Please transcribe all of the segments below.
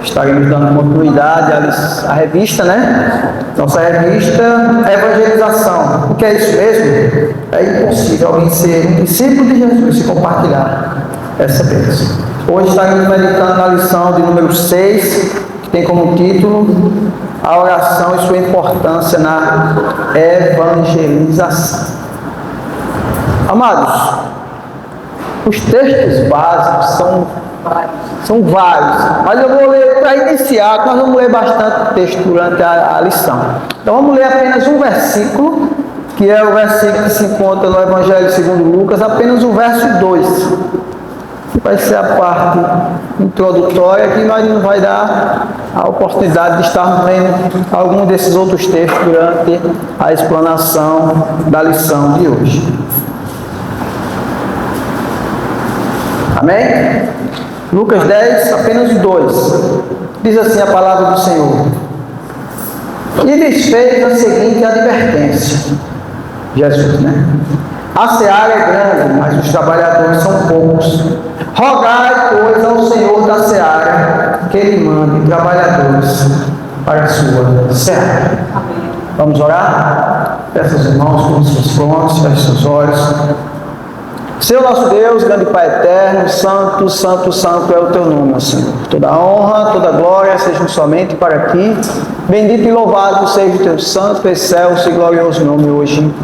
estaremos dando continuidade à revista, né? Nossa revista Evangelização. O que é isso mesmo? É impossível alguém ser um discípulo de Jesus e compartilhar essa bênção. Hoje estaremos meditando na lição de número 6, que tem como título a oração e sua importância na evangelização. Amados, os textos básicos são vários, mas eu vou ler para iniciar, nós vamos ler bastante texto durante a lição. Então vamos ler apenas um versículo, que é o versículo que se encontra no Evangelho segundo Lucas, apenas o verso 2. Vai ser a parte introdutória, que nós não vai dar a oportunidade de estarmos lendo algum desses outros textos durante a explanação da lição de hoje. Amém? Lucas 10, apenas 2. Diz assim a palavra do Senhor. E lhes fez a seguinte advertência. Jesus, né? A seara é grande, mas os trabalhadores são poucos. Rogai, pois, ao Senhor da seara que Ele mande trabalhadores para a sua seara. Vamos orar? Peça aos irmãos com os seus prontos, feche seus olhos. Senhor nosso Deus, grande Pai eterno, santo, santo, santo é o Teu nome, ó Senhor. Toda honra, toda glória sejam somente para Ti. Bendito e louvado seja o Teu santo, excelso e glorioso nome hoje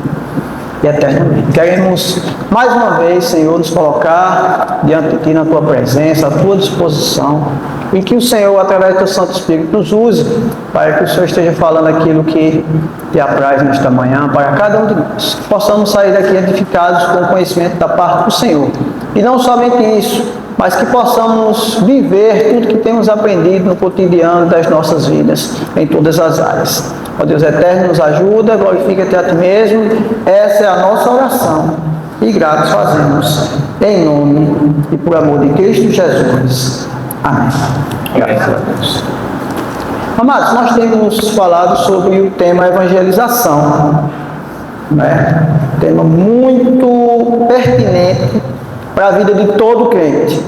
e eternamente. Queremos mais uma vez, Senhor, nos colocar diante de Ti na Tua presença, à Tua disposição, e que o Senhor, através do Teu Santo Espírito, nos use para que o Senhor esteja falando aquilo que Te apraz nesta manhã, para cada um de nós. Que possamos sair daqui edificados com o conhecimento da parte do Senhor. E não somente isso, mas que possamos viver tudo que temos aprendido no cotidiano das nossas vidas, em todas as áreas. Ó Deus eterno, nos ajuda, glorifica-te a Ti mesmo. Essa é a nossa oração. E gratos fazemos, em nome e por amor de Cristo Jesus. Amém. Graças a Deus. Amados, nós temos falado sobre o tema evangelização, né? Tema muito pertinente para a vida de todo crente.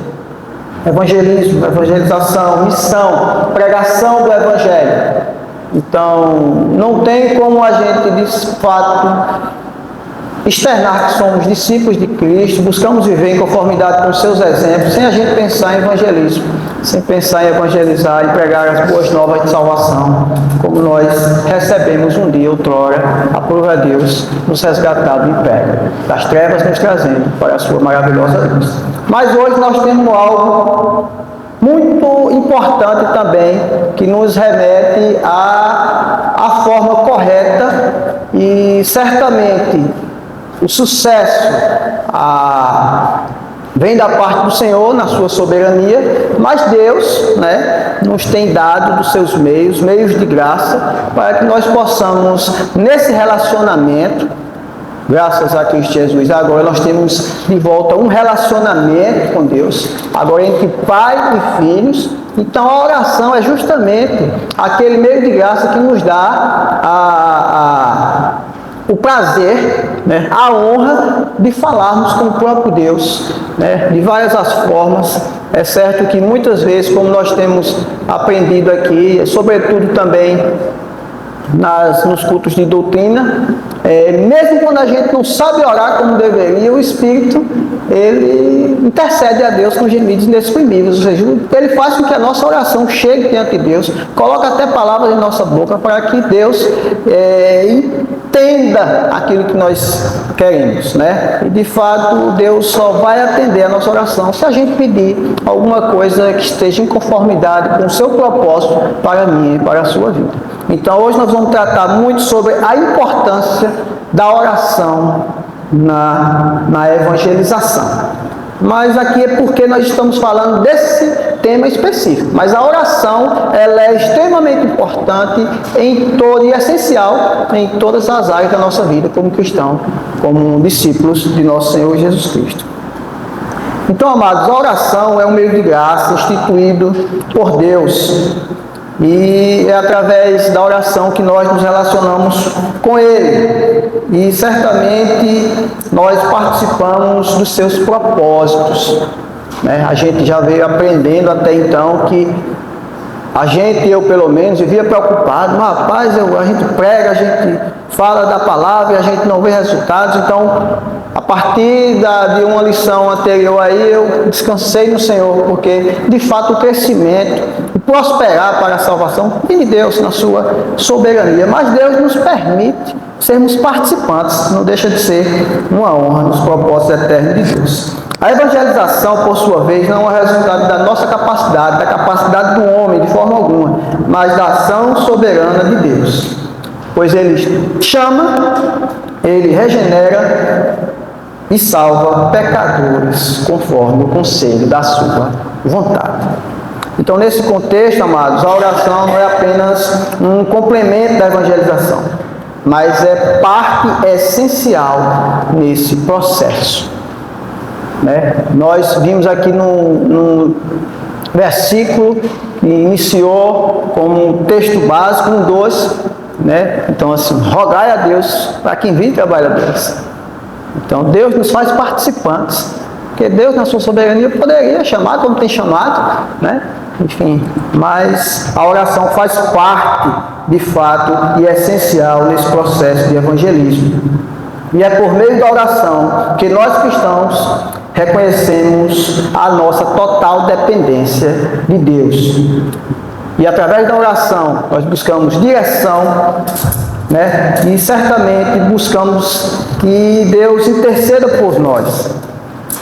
Evangelismo, evangelização, missão, pregação do Evangelho. Então, não tem como a gente, de fato, externar que somos discípulos de Cristo, buscamos viver em conformidade com os seus exemplos, sem a gente pensar em evangelismo, sem pensar em evangelizar e pregar as boas novas de salvação, como nós recebemos um dia, outrora, aprova Deus, nos resgatar do império, das trevas nos trazendo para a sua maravilhosa luz. Mas hoje nós temos algo muito importante também, que nos remete à forma correta e certamente o sucesso vem da parte do Senhor na sua soberania, mas Deus, né, nos tem dado dos seus meios de graça, para que nós possamos, nesse relacionamento, graças a Cristo Jesus, agora nós temos de volta um relacionamento com Deus, agora entre pai e filhos. Então a oração é justamente aquele meio de graça que nos dá o prazer, né, a honra de falarmos com o próprio Deus, né, de várias as formas. É certo que muitas vezes, como nós temos aprendido aqui, sobretudo também nos cultos de doutrina, mesmo quando a gente não sabe orar como deveria, o Espírito, ele intercede a Deus com gemidos inexprimíveis, ou seja, ele faz com que a nossa oração chegue diante de Deus, coloca até palavras em nossa boca para que Deus entenda aquilo que nós queremos, né? E de fato Deus só vai atender a nossa oração se a gente pedir alguma coisa que esteja em conformidade com o seu propósito para mim e para a sua vida. Então hoje nós vamos tratar muito sobre a importância da oração na evangelização. Mas aqui é porque nós estamos falando desse tema específico. Mas a oração, ela é extremamente importante e essencial em todas as áreas da nossa vida como cristão, como discípulos de nosso Senhor Jesus Cristo. Então, amados, a oração é um meio de graça instituído por Deus. E é através da oração que nós nos relacionamos com Ele. E certamente nós participamos dos seus propósitos, né? A gente já veio aprendendo até então que A gente, eu pelo menos, vivia preocupado. Mas, rapaz, a gente prega, a gente fala da palavra e a gente não vê resultados. Então, a partir de uma lição anterior aí, eu descansei no Senhor, porque, de fato, o crescimento, o prosperar para a salvação, vem de Deus na sua soberania. Mas Deus nos permite sermos participantes, não deixa de ser uma honra nos propósitos eternos de Deus. A evangelização, por sua vez, não é resultado da nossa capacidade, da capacidade do homem, de forma alguma, mas da ação soberana de Deus. Pois Ele chama, Ele regenera e salva pecadores, conforme o conselho da sua vontade. Então, nesse contexto, amados, a oração não é apenas um complemento da evangelização, mas é parte essencial nesse processo. Nós vimos aqui no versículo que iniciou como um texto básico, um 12, então assim, rogai a Deus para que envie trabalhadores. Então Deus nos faz participantes, porque Deus na sua soberania poderia chamar como tem chamado, enfim, mas a oração faz parte de fato e essencial nesse processo de evangelismo. E é por meio da oração que nós cristãos reconhecemos a nossa total dependência de Deus. E através da oração nós buscamos direção, e certamente buscamos que Deus interceda por nós.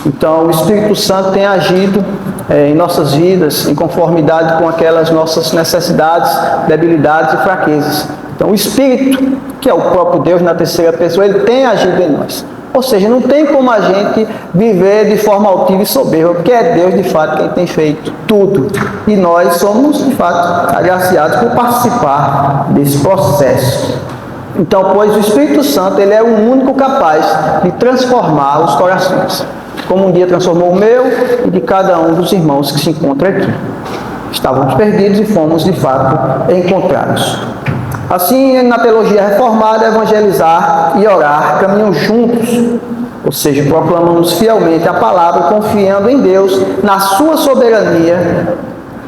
Então o Espírito Santo tem agido em nossas vidas em conformidade com aquelas nossas necessidades, debilidades e fraquezas. Então o Espírito, que é o próprio Deus na terceira pessoa, Ele tem agido em nós. Ou seja, não tem como a gente viver de forma altiva e soberba, porque é Deus de fato quem tem feito tudo. E nós somos de fato agraciados por participar desse processo. Então, pois o Espírito Santo, Ele é o único capaz de transformar os corações, como um dia transformou o meu e de cada um dos irmãos que se encontram aqui. Estávamos perdidos e fomos de fato encontrados. Assim, na teologia reformada, evangelizar e orar caminham juntos, ou seja, proclamamos fielmente a palavra, confiando em Deus, na sua soberania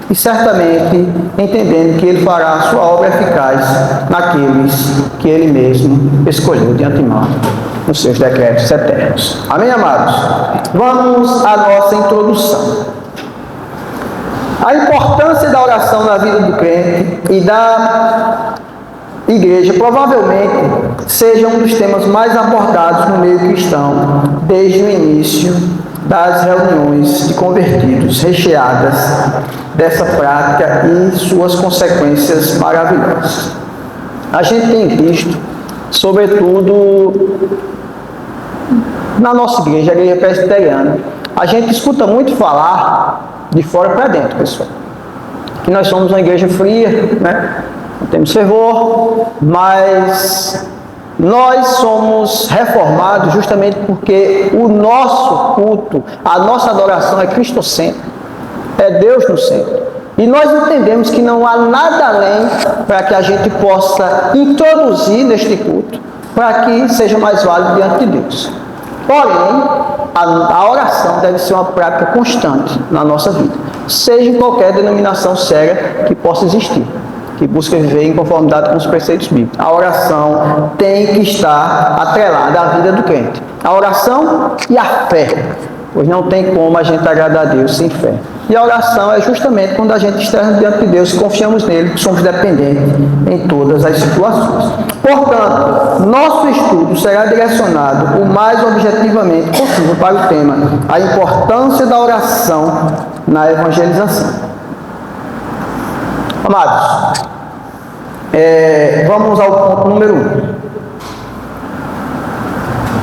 e certamente entendendo que Ele fará a sua obra eficaz naqueles que Ele mesmo escolheu de antemão, nos seus decretos eternos. Amém, amados? Vamos à nossa introdução. A importância da oração na vida do crente e da igreja provavelmente seja um dos temas mais abordados no meio cristão desde o início das reuniões de convertidos, recheadas dessa prática e suas consequências maravilhosas. A gente tem visto, sobretudo na nossa igreja, a igreja presbiteriana, a gente escuta muito falar de fora para dentro, pessoal, que nós somos uma igreja fria, não temos fervor, mas nós somos reformados justamente porque o nosso culto, a nossa adoração é cristocêntrica, é Deus no centro. E nós entendemos que não há nada além para que a gente possa introduzir neste culto, para que seja mais válido diante de Deus. Porém, a oração deve ser uma prática constante na nossa vida, seja em qualquer denominação séria que possa existir, que busca viver em conformidade com os preceitos bíblicos. A oração tem que estar atrelada à vida do crente. A oração e a fé, pois não tem como a gente agradar a Deus sem fé. E a oração é justamente quando a gente está diante de Deus, confiamos nele, somos dependentes em todas as situações. Portanto, nosso estudo será direcionado o mais objetivamente possível para o tema, a importância da oração na evangelização. Amados, vamos ao ponto número 1.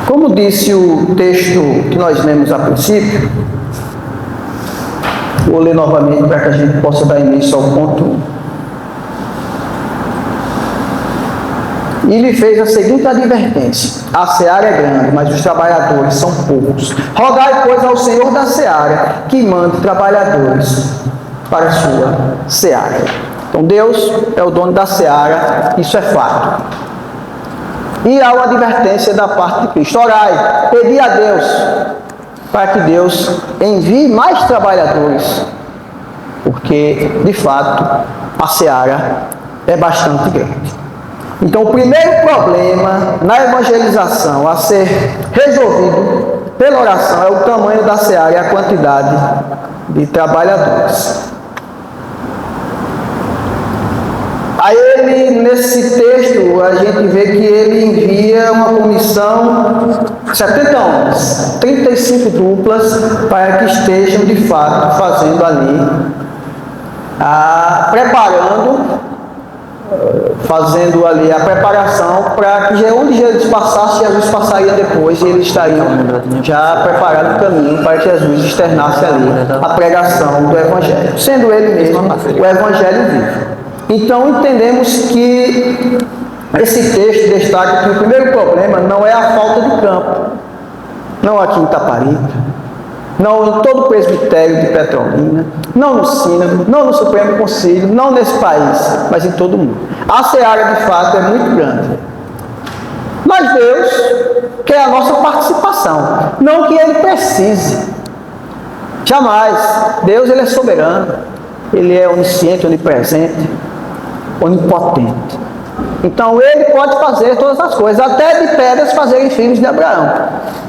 Como disse o texto que nós lemos a princípio, vou ler novamente para que a gente possa dar início ao ponto 1. E lhe fez a seguinte advertência: a seara é grande, mas os trabalhadores são poucos. Rogai, pois, ao Senhor da seara que mande trabalhadores para a sua seara. Então Deus é o dono da seara, isso é fato. E há uma advertência da parte de Cristo: orai, pedi a Deus, para que Deus envie mais trabalhadores porque, de fato, a seara é bastante grande. Então, o primeiro problema na evangelização a ser resolvido pela oração é o tamanho da seara e a quantidade de trabalhadores. Aí ele, nesse texto, a gente vê que ele envia uma comissão, 70 homens, 35 duplas, para que estejam de fato fazendo ali, fazendo ali a preparação para que onde Jesus passasse, Jesus passaria depois e eles estariam já preparados o caminho para que Jesus externasse ali a pregação do Evangelho, sendo ele mesmo o Evangelho vivo. Então entendemos que esse texto destaca que o primeiro problema não é a falta de campo, não aqui em Itaparica, não em todo o presbitério de Petrolina, não no Sínodo, não no Supremo Conselho, não nesse país, mas em todo o mundo. A seara de fato é muito grande. Mas Deus quer a nossa participação, não que Ele precise. Jamais. Deus, Ele é soberano, Ele é onisciente, onipresente, onipotente. Então Ele pode fazer todas as coisas, até de pedras fazerem filhos de Abraão.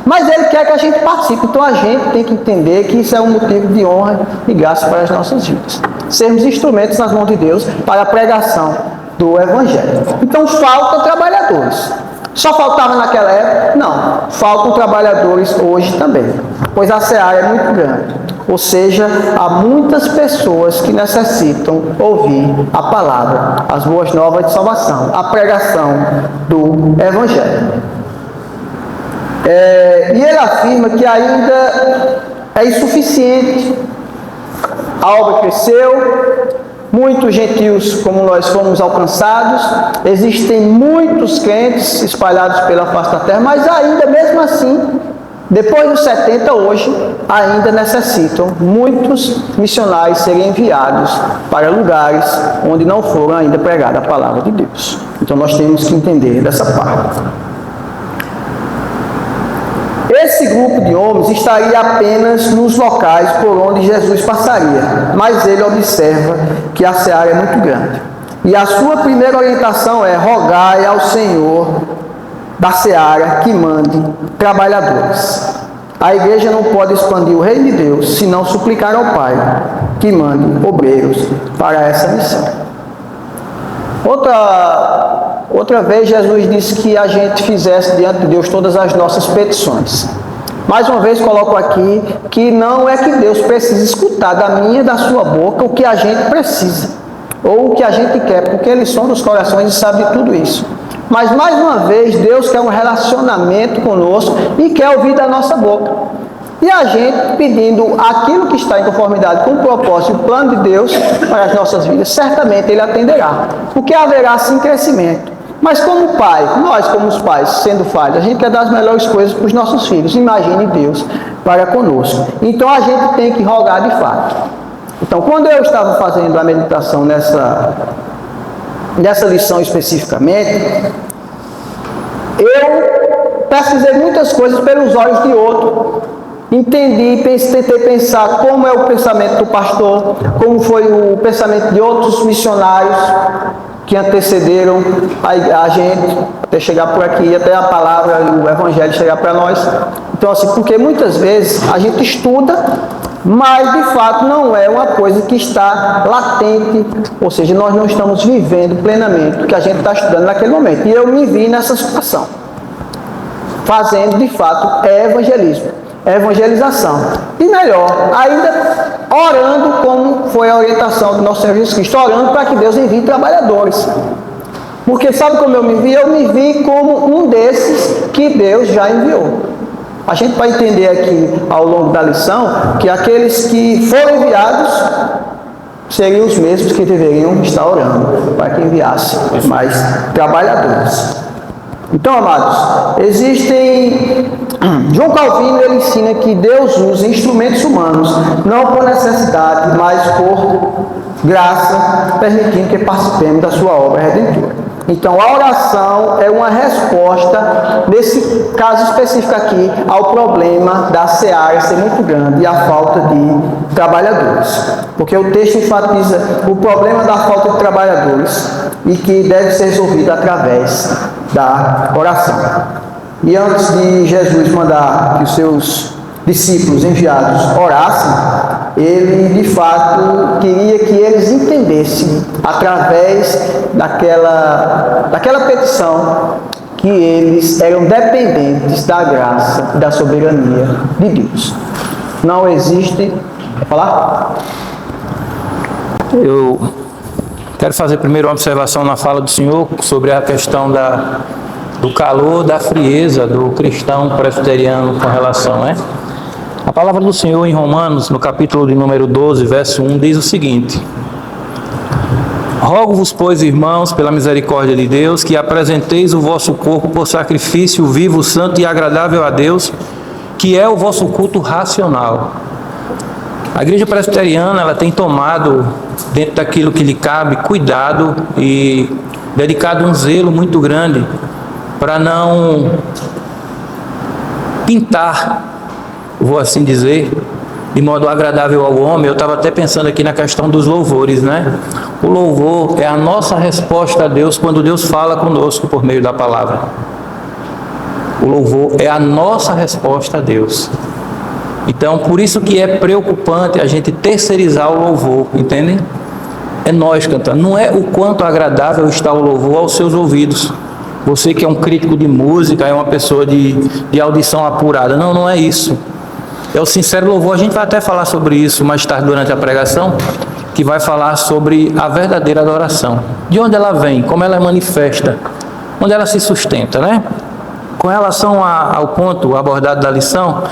Mas Ele quer que a gente participe, então a gente tem que entender que isso é um motivo de honra e graça para as nossas vidas. Sermos instrumentos nas mãos de Deus para a pregação do Evangelho. Então faltam trabalhadores. Só faltava naquela época? Não. Faltam trabalhadores hoje também, pois a seara é muito grande. Ou seja, há muitas pessoas que necessitam ouvir a palavra, as boas novas de salvação, a pregação do Evangelho. E ele afirma que ainda é insuficiente. A obra cresceu, muitos gentios como nós fomos alcançados, existem muitos crentes espalhados pela face da terra, mas ainda mesmo assim, depois dos 70 hoje, ainda necessitam muitos missionários serem enviados para lugares onde não foram ainda pregada a palavra de Deus. Então nós temos que entender dessa parte. Esse grupo de homens estaria apenas nos locais por onde Jesus passaria, mas ele observa que a seara é muito grande. E a sua primeira orientação é: rogai ao Senhor da seara que mande trabalhadores. A igreja não pode expandir o reino de Deus se não suplicar ao Pai que mande obreiros para essa missão. Outra vez Jesus disse que a gente fizesse diante de Deus todas as nossas petições. Mais uma vez coloco aqui que não é que Deus precisa escutar da minha e da sua boca o que a gente precisa, ou o que a gente quer, porque Ele sonda os corações e sabe tudo isso. Mas mais uma vez Deus quer um relacionamento conosco e quer ouvir da nossa boca. E a gente pedindo aquilo que está em conformidade com o propósito e o plano de Deus para as nossas vidas, certamente Ele atenderá, porque haverá sim crescimento. Mas como pai, nós como os pais, sendo falhos, a gente quer dar as melhores coisas para os nossos filhos. Imagine Deus para conosco. Então a gente tem que rogar de fato. Então quando eu estava fazendo a meditação nessa lição especificamente, eu pesquisei muitas coisas pelos olhos de outro. Entendi, tentei pensar como é o pensamento do pastor, como foi o pensamento de outros missionários que antecederam a gente até chegar por aqui, até a palavra e o Evangelho chegar para nós. Então assim, porque muitas vezes a gente estuda, mas de fato não é uma coisa que está latente, ou seja, nós não estamos vivendo plenamente o que a gente está estudando naquele momento. E eu me vi nessa situação, fazendo de fato evangelismo. Evangelização. E melhor, ainda orando como foi a orientação do nosso Senhor Jesus Cristo, orando para que Deus envie trabalhadores. Porque sabe como eu me vi? Eu me vi como um desses que Deus já enviou. A gente vai entender aqui ao longo da lição que aqueles que foram enviados seriam os mesmos que deveriam estar orando para que enviasse mais trabalhadores. Então, amados, João Calvino ele ensina que Deus usa instrumentos humanos, não por necessidade, mas por graça, permitindo que participemos da sua obra redentora. Então, a oração é uma resposta, nesse caso específico aqui, ao problema da seara ser muito grande e a falta de trabalhadores. Porque o texto enfatiza o problema da falta de trabalhadores e que deve ser resolvido através da oração. E antes de Jesus mandar que os seus discípulos enviados orassem, ele de fato queria que eles entendessem através daquela petição que eles eram dependentes da graça e da soberania de Deus. Não existe... Quer falar? Eu quero fazer primeiro uma observação na fala do senhor sobre a questão do calor, da frieza do cristão presbiteriano com relação, né? A palavra do Senhor em Romanos, no capítulo de número 12, verso 1, diz o seguinte: Rogo-vos, pois, irmãos, pela misericórdia de Deus, que apresenteis o vosso corpo por sacrifício vivo, santo e agradável a Deus, que é o vosso culto racional. A igreja presbiteriana, ela tem tomado, dentro daquilo que lhe cabe, cuidado e dedicado um zelo muito grande para não pintar, vou assim dizer, de modo agradável ao homem. Eu estava até pensando aqui na questão dos louvores, né? O louvor é a nossa resposta a Deus quando Deus fala conosco por meio da palavra. O louvor é a nossa resposta a Deus. Então, por isso que é preocupante a gente terceirizar o louvor, entendem? É nós cantando. Não é o quanto agradável está o louvor aos seus ouvidos. Você que é um crítico de música, é uma pessoa de audição apurada. Não, não é isso. É o sincero louvor. A gente vai até falar sobre isso mais tarde durante a pregação, que vai falar sobre a verdadeira adoração. De onde ela vem, como ela é manifesta, onde ela se sustenta, né? Com relação ao ponto abordado da lição,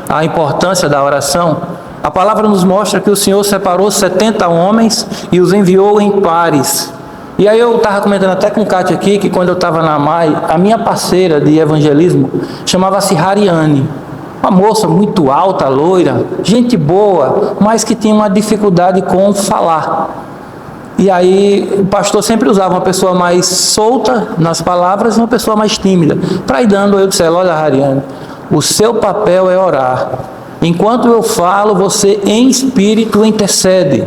a importância da oração, a palavra nos mostra que o Senhor separou 70 homens e os enviou em pares. E aí eu estava comentando até com o Cátia aqui, que quando eu estava na MAI, a minha parceira de evangelismo chamava-se Hariane. Uma moça muito alta, loira, gente boa, mas que tinha uma dificuldade com falar. E aí o pastor sempre usava uma pessoa mais solta nas palavras e uma pessoa mais tímida. Para ir dando, eu disse: olha, Hariane, o seu papel é orar. Enquanto eu falo, você em espírito intercede.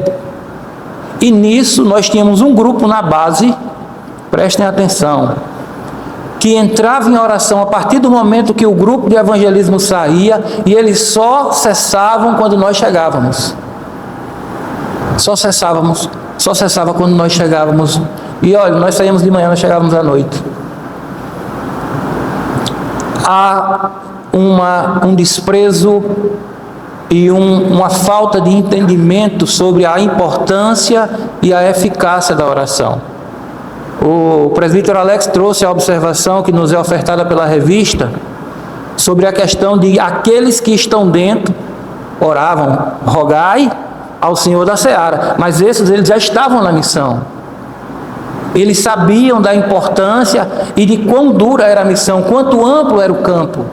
E nisso nós tínhamos um grupo na base, prestem atenção, que entrava em oração a partir do momento que o grupo de evangelismo saía, e eles só cessavam quando nós chegávamos. Só cessava quando nós chegávamos. E olha, nós saímos de manhã, nós chegávamos à noite. Há um desprezo e uma falta de entendimento sobre a importância e a eficácia da oração. O presbítero Alex trouxe a observação que nos é ofertada pela revista sobre a questão de aqueles que estão dentro oravam, rogai ao Senhor da seara, mas eles já estavam na missão. Eles sabiam da importância e de quão dura era a missão, quanto amplo era o campo.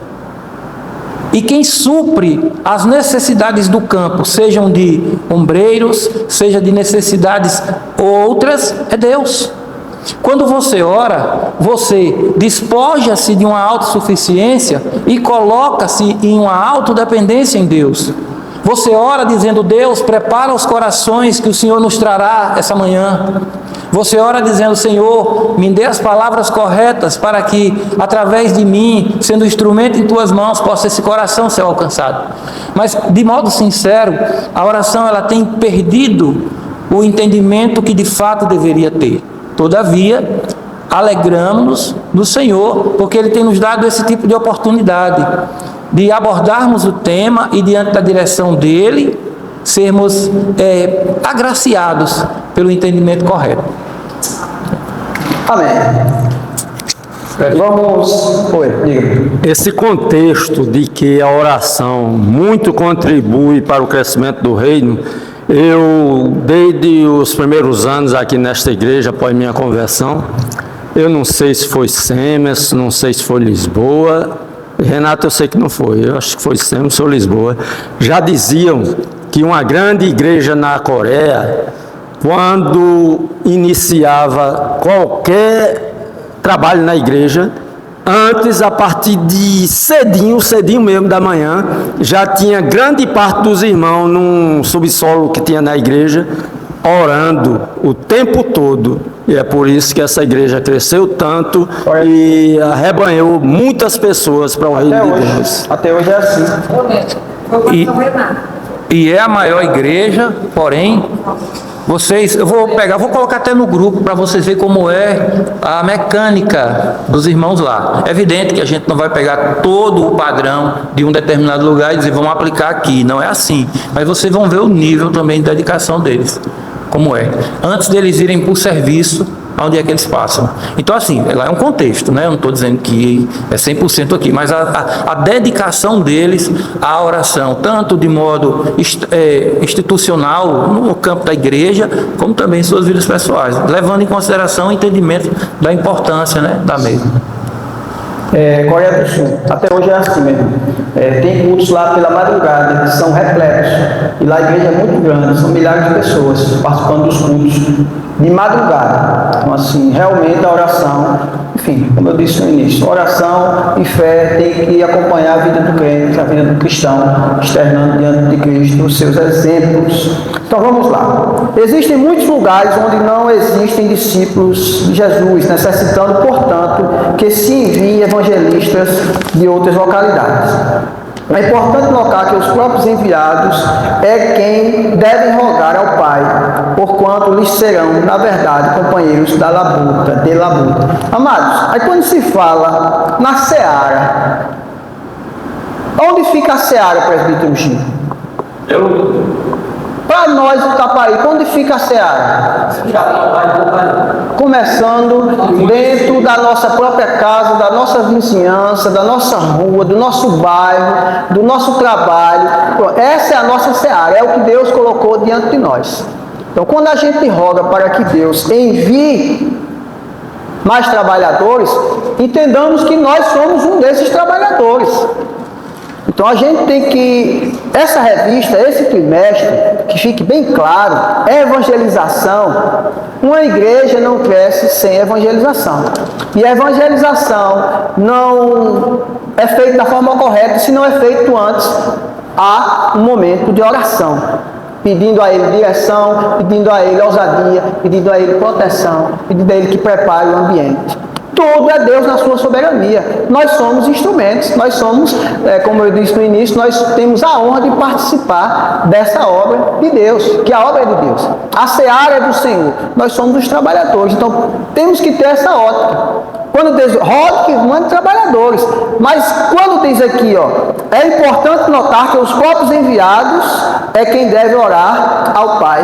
E quem supre as necessidades do campo, sejam de ombreiros, seja de necessidades outras, é Deus. Quando você ora, você despoja-se de uma autossuficiência e coloca-se em uma autodependência em Deus. Você ora dizendo: Deus, prepara os corações que o Senhor nos trará essa manhã. Você ora dizendo: Senhor, me dê as palavras corretas para que, através de mim, sendo instrumento em tuas mãos, possa esse coração ser alcançado. Mas, de modo sincero, a oração ela tem perdido o entendimento que de fato deveria ter. Todavia, alegramos-nos no Senhor, porque Ele tem nos dado esse tipo de oportunidade de abordarmos o tema e, diante da direção dEle, sermos agraciados pelo entendimento correto. Amém. Vamos... diga. Esse contexto de que a oração muito contribui para o crescimento do reino, eu, desde os primeiros anos aqui nesta igreja, após minha conversão, eu não sei se foi Semes, não sei se foi Lisboa, Renato eu sei que não foi, eu acho que foi Semes ou Lisboa, já diziam que uma grande igreja na Coreia, quando iniciava qualquer trabalho na igreja. Antes, a partir de cedinho mesmo da manhã, já tinha grande parte dos irmãos num subsolo que tinha na igreja, orando o tempo todo. E é por isso que essa igreja cresceu tanto e arrebanhou muitas pessoas para o reino de Deus. Até hoje é assim. E é a maior igreja, porém, eu vou colocar até no grupo para vocês verem como é a mecânica dos irmãos lá. É evidente que a gente não vai pegar todo o padrão de um determinado lugar e dizer, vamos aplicar aqui. Não é assim. Mas vocês vão ver o nível também de dedicação deles, como é. Antes deles irem para o serviço, onde é que eles passam. Então, assim, lá é um contexto, né? Eu não estou dizendo que é 100% aqui, mas a dedicação deles à oração, tanto de modo institucional, no campo da igreja, como também em suas vidas pessoais, levando em consideração o entendimento da importância, né, da mesma. Coreia do Sul, até hoje é assim mesmo. Tem cultos lá pela madrugada, que são repletos. E lá a igreja é muito grande, são milhares de pessoas participando dos cultos de madrugada. Então, assim, realmente a oração, enfim, como eu disse no início, oração e fé tem que acompanhar a vida do crente, a vida do cristão, externando diante de Cristo os seus exemplos. Então vamos lá. Existem muitos lugares onde não existem discípulos de Jesus, necessitando, portanto, que se enviem evangelistas de outras localidades. É importante notar que os próprios enviados é quem devem rogar ao Pai, porquanto lhes serão, na verdade, companheiros de labuta. Amados, aí quando se fala na seara, onde fica a seara, presbítero Gil? Para nós do Taparica, onde fica a seara? Começando dentro da nossa própria casa, da nossa vizinhança, da nossa rua, do nosso bairro, do nosso trabalho. Essa é a nossa seara, é o que Deus colocou diante de nós. Então, quando a gente roga para que Deus envie mais trabalhadores, entendamos que nós somos um desses trabalhadores. Então a gente tem que, essa revista, esse trimestre, que fique bem claro, é evangelização. Uma igreja não cresce sem evangelização. E a evangelização não é feita da forma correta, se não é feito antes, há um momento de oração. Pedindo a Ele direção, pedindo a Ele ousadia, pedindo a Ele proteção, pedindo a Ele que prepare o ambiente. Tudo é Deus na sua soberania. Nós somos instrumentos, nós somos, como eu disse no início, nós temos a honra de participar dessa obra de Deus, que a obra é de Deus. A seara é do Senhor, nós somos os trabalhadores, então temos que ter essa ótica. Quando Deus roga, que mande trabalhadores, mas quando diz aqui, é importante notar que os próprios enviados é quem deve orar ao Pai,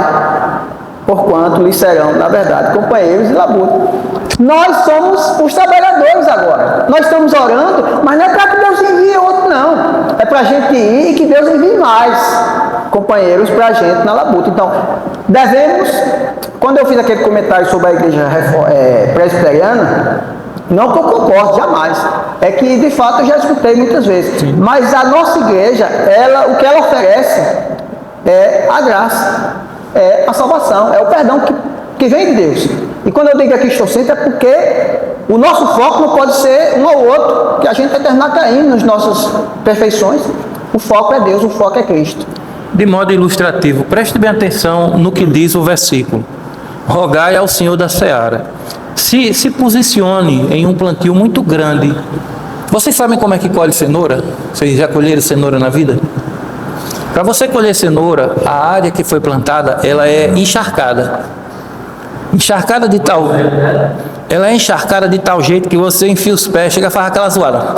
porquanto lhes serão, na verdade, companheiros de labuta. Nós somos os trabalhadores agora. Nós estamos orando, mas não é para que Deus envie outro, não. É para a gente ir e que Deus envie mais companheiros para a gente na labuta. Então, devemos, quando eu fiz aquele comentário sobre a igreja presbiteriana, não que eu concorde, jamais. É que, de fato, eu já escutei muitas vezes. Sim. Mas a nossa igreja, o que ela oferece é a graça, é a salvação, é o perdão que vem de Deus. E quando eu digo aqui estou sempre, é porque o nosso foco não pode ser um ou outro, que a gente vai terminar caindo nas nossas perfeições. O foco é Deus, o foco é Cristo. De modo ilustrativo, preste bem atenção no que diz o versículo. Rogai ao Senhor da seara. Se posicione em um plantio muito grande. Vocês sabem como é que colhe cenoura? Vocês já colheram cenoura na vida? Para você colher cenoura, a área que foi plantada, ela é encharcada. Ela é encharcada de tal jeito que você enfia os pés, chega a fazer aquela zoada.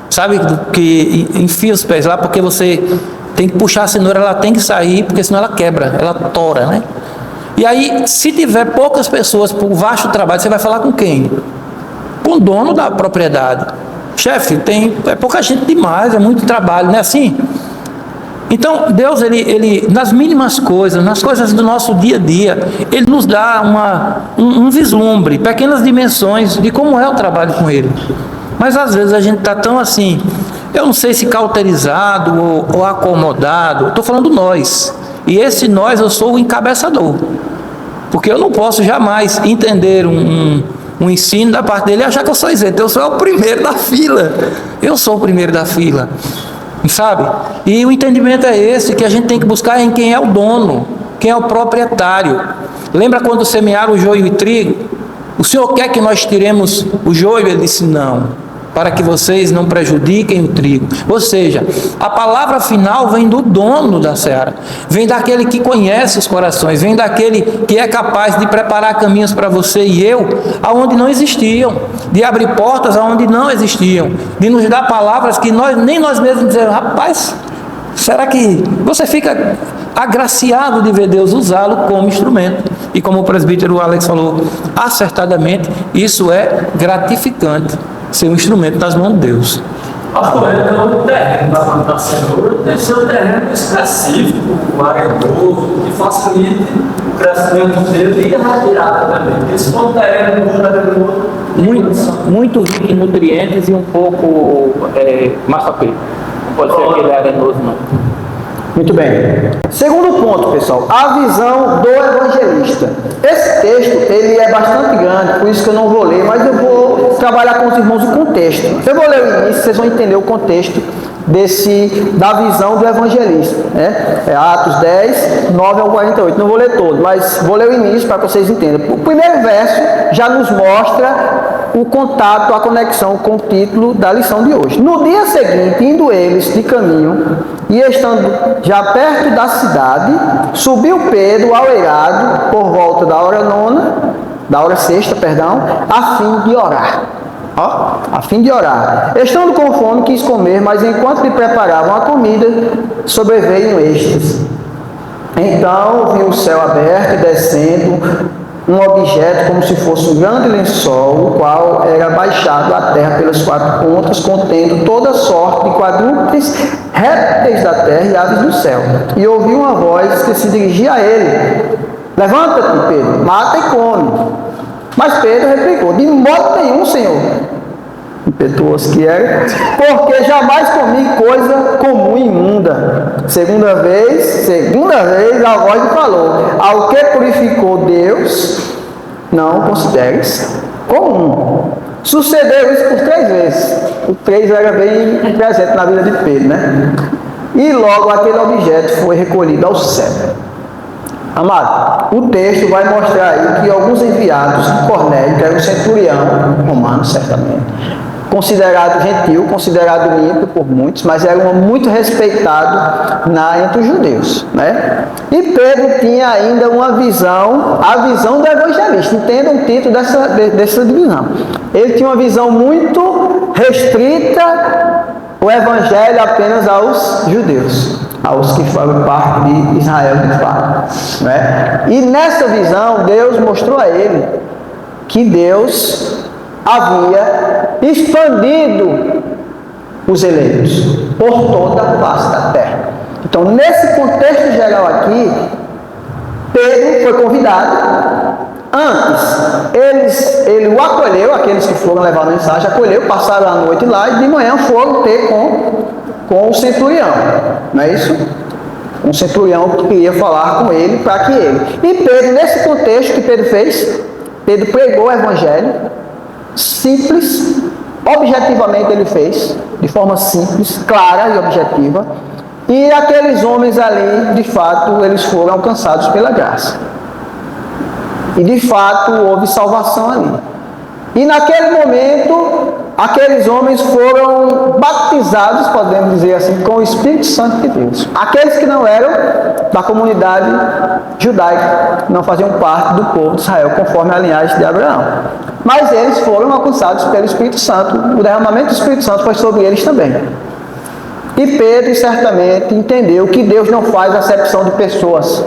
Sabe que enfia os pés lá porque você tem que puxar a cenoura, ela tem que sair, porque senão ela quebra, ela tora, né? E aí, se tiver poucas pessoas por vasto trabalho, você vai falar com quem? Com o dono da propriedade. Chefe, é pouca gente demais, é muito trabalho, não é assim? Então, Deus, ele nas mínimas coisas, nas coisas do nosso dia a dia, Ele nos dá um vislumbre, pequenas dimensões de como é o trabalho com Ele. Mas às vezes a gente está tão assim, eu não sei se cauterizado ou acomodado, estou falando nós. E esse nós, eu sou o encabeçador. Porque eu não posso jamais entender um um ensino da parte dele e achar que eu sou isento. Eu sou o primeiro da fila. Eu sou o primeiro da fila. Sabe? E o entendimento é esse, que a gente tem que buscar em quem é o dono, quem é o proprietário. Lembra quando semearam o joio e o trigo? O Senhor quer que nós tiremos o joio? Ele disse, não, para que vocês não prejudiquem o trigo. Ou seja, a palavra final vem do dono da seara, vem daquele que conhece os corações, vem daquele que é capaz de preparar caminhos para você e eu, aonde não existiam, de abrir portas aonde não existiam, de nos dar palavras que nem nós mesmos dizemos, rapaz, será que você fica agraciado de ver Deus usá-lo como instrumento? E como o presbítero Alex falou, acertadamente, isso é gratificante, ser um instrumento nas mãos de Deus. Pastor, o terreno da plantação cenoura tem que ser um terreno específico, arenoso, que facilite o crescimento dele e a retirada também. Porque se for um terreno muito rico em nutrientes e um pouco massa preta. Não pode ser aquele arenoso, não. Muito bem. Segundo ponto, pessoal, a visão do evangelista. Esse texto, ele é bastante grande, por isso que eu não vou ler, mas eu vou trabalhar com os irmãos o contexto. Eu vou ler o início, vocês vão entender o contexto da visão do evangelista, né? É Atos 10, 9 ao 48. Não vou ler todo, mas vou ler o início para que vocês entendam. O primeiro verso já nos mostra o contato, a conexão com o título da lição de hoje. No dia seguinte, indo eles de caminho e estando já perto da cidade, subiu Pedro ao eirado por volta da hora sexta, a fim de orar. A fim de orar. Estando com fome, quis comer, mas enquanto lhe preparavam a comida, sobreveio um êxtase. Então viu o céu aberto e descendo um objeto como se fosse um grande lençol, o qual era baixado à terra pelas quatro pontas, contendo toda sorte de quadrúpedes, répteis da terra e aves do céu. E ouviu uma voz que se dirigia a ele: levanta-te, Pedro, mata e come. Mas Pedro replicou: de modo nenhum, Senhor. Impetuoso que era, porque jamais comi coisa comum e imunda. Segunda vez, a voz lhe falou: ao que purificou Deus, não consideres comum. Sucedeu isso por 3 vezes. O 3 era bem presente na vida de Pedro, né? E logo aquele objeto foi recolhido ao céu. Amado, o texto vai mostrar aí que alguns enviados de Cornélio, que era um centurião romano, certamente, considerado gentil, considerado ímpio por muitos, mas era muito respeitado entre os judeus, né? E Pedro tinha ainda uma visão, a visão do evangelista. Entenda o título dessa divisão. Ele tinha uma visão muito restrita, o evangelho apenas aos judeus, aos que fazem parte de Israel de fato, né? E nessa visão Deus mostrou a ele que Deus havia expandido os eleitos por toda a face da terra. Então, nesse contexto geral aqui, Pedro foi convidado. Antes, ele o acolheu, aqueles que foram levar a mensagem, acolheu, passaram a noite lá e de manhã foram ter com o centurião, não é isso? Um centurião que queria falar com ele, para que ele. E Pedro, nesse contexto que Pedro fez, Pedro pregou o evangelho, simples, objetivamente ele fez, de forma simples, clara e objetiva, e aqueles homens ali, de fato, eles foram alcançados pela graça. E de fato houve salvação ali. E naquele momento, aqueles homens foram batizados, podemos dizer assim, com o Espírito Santo de Deus. Aqueles que não eram da comunidade judaica, não faziam parte do povo de Israel, conforme a linhagem de Abraão. Mas eles foram alcançados pelo Espírito Santo. O derramamento do Espírito Santo foi sobre eles também. E Pedro certamente entendeu que Deus não faz acepção de pessoas.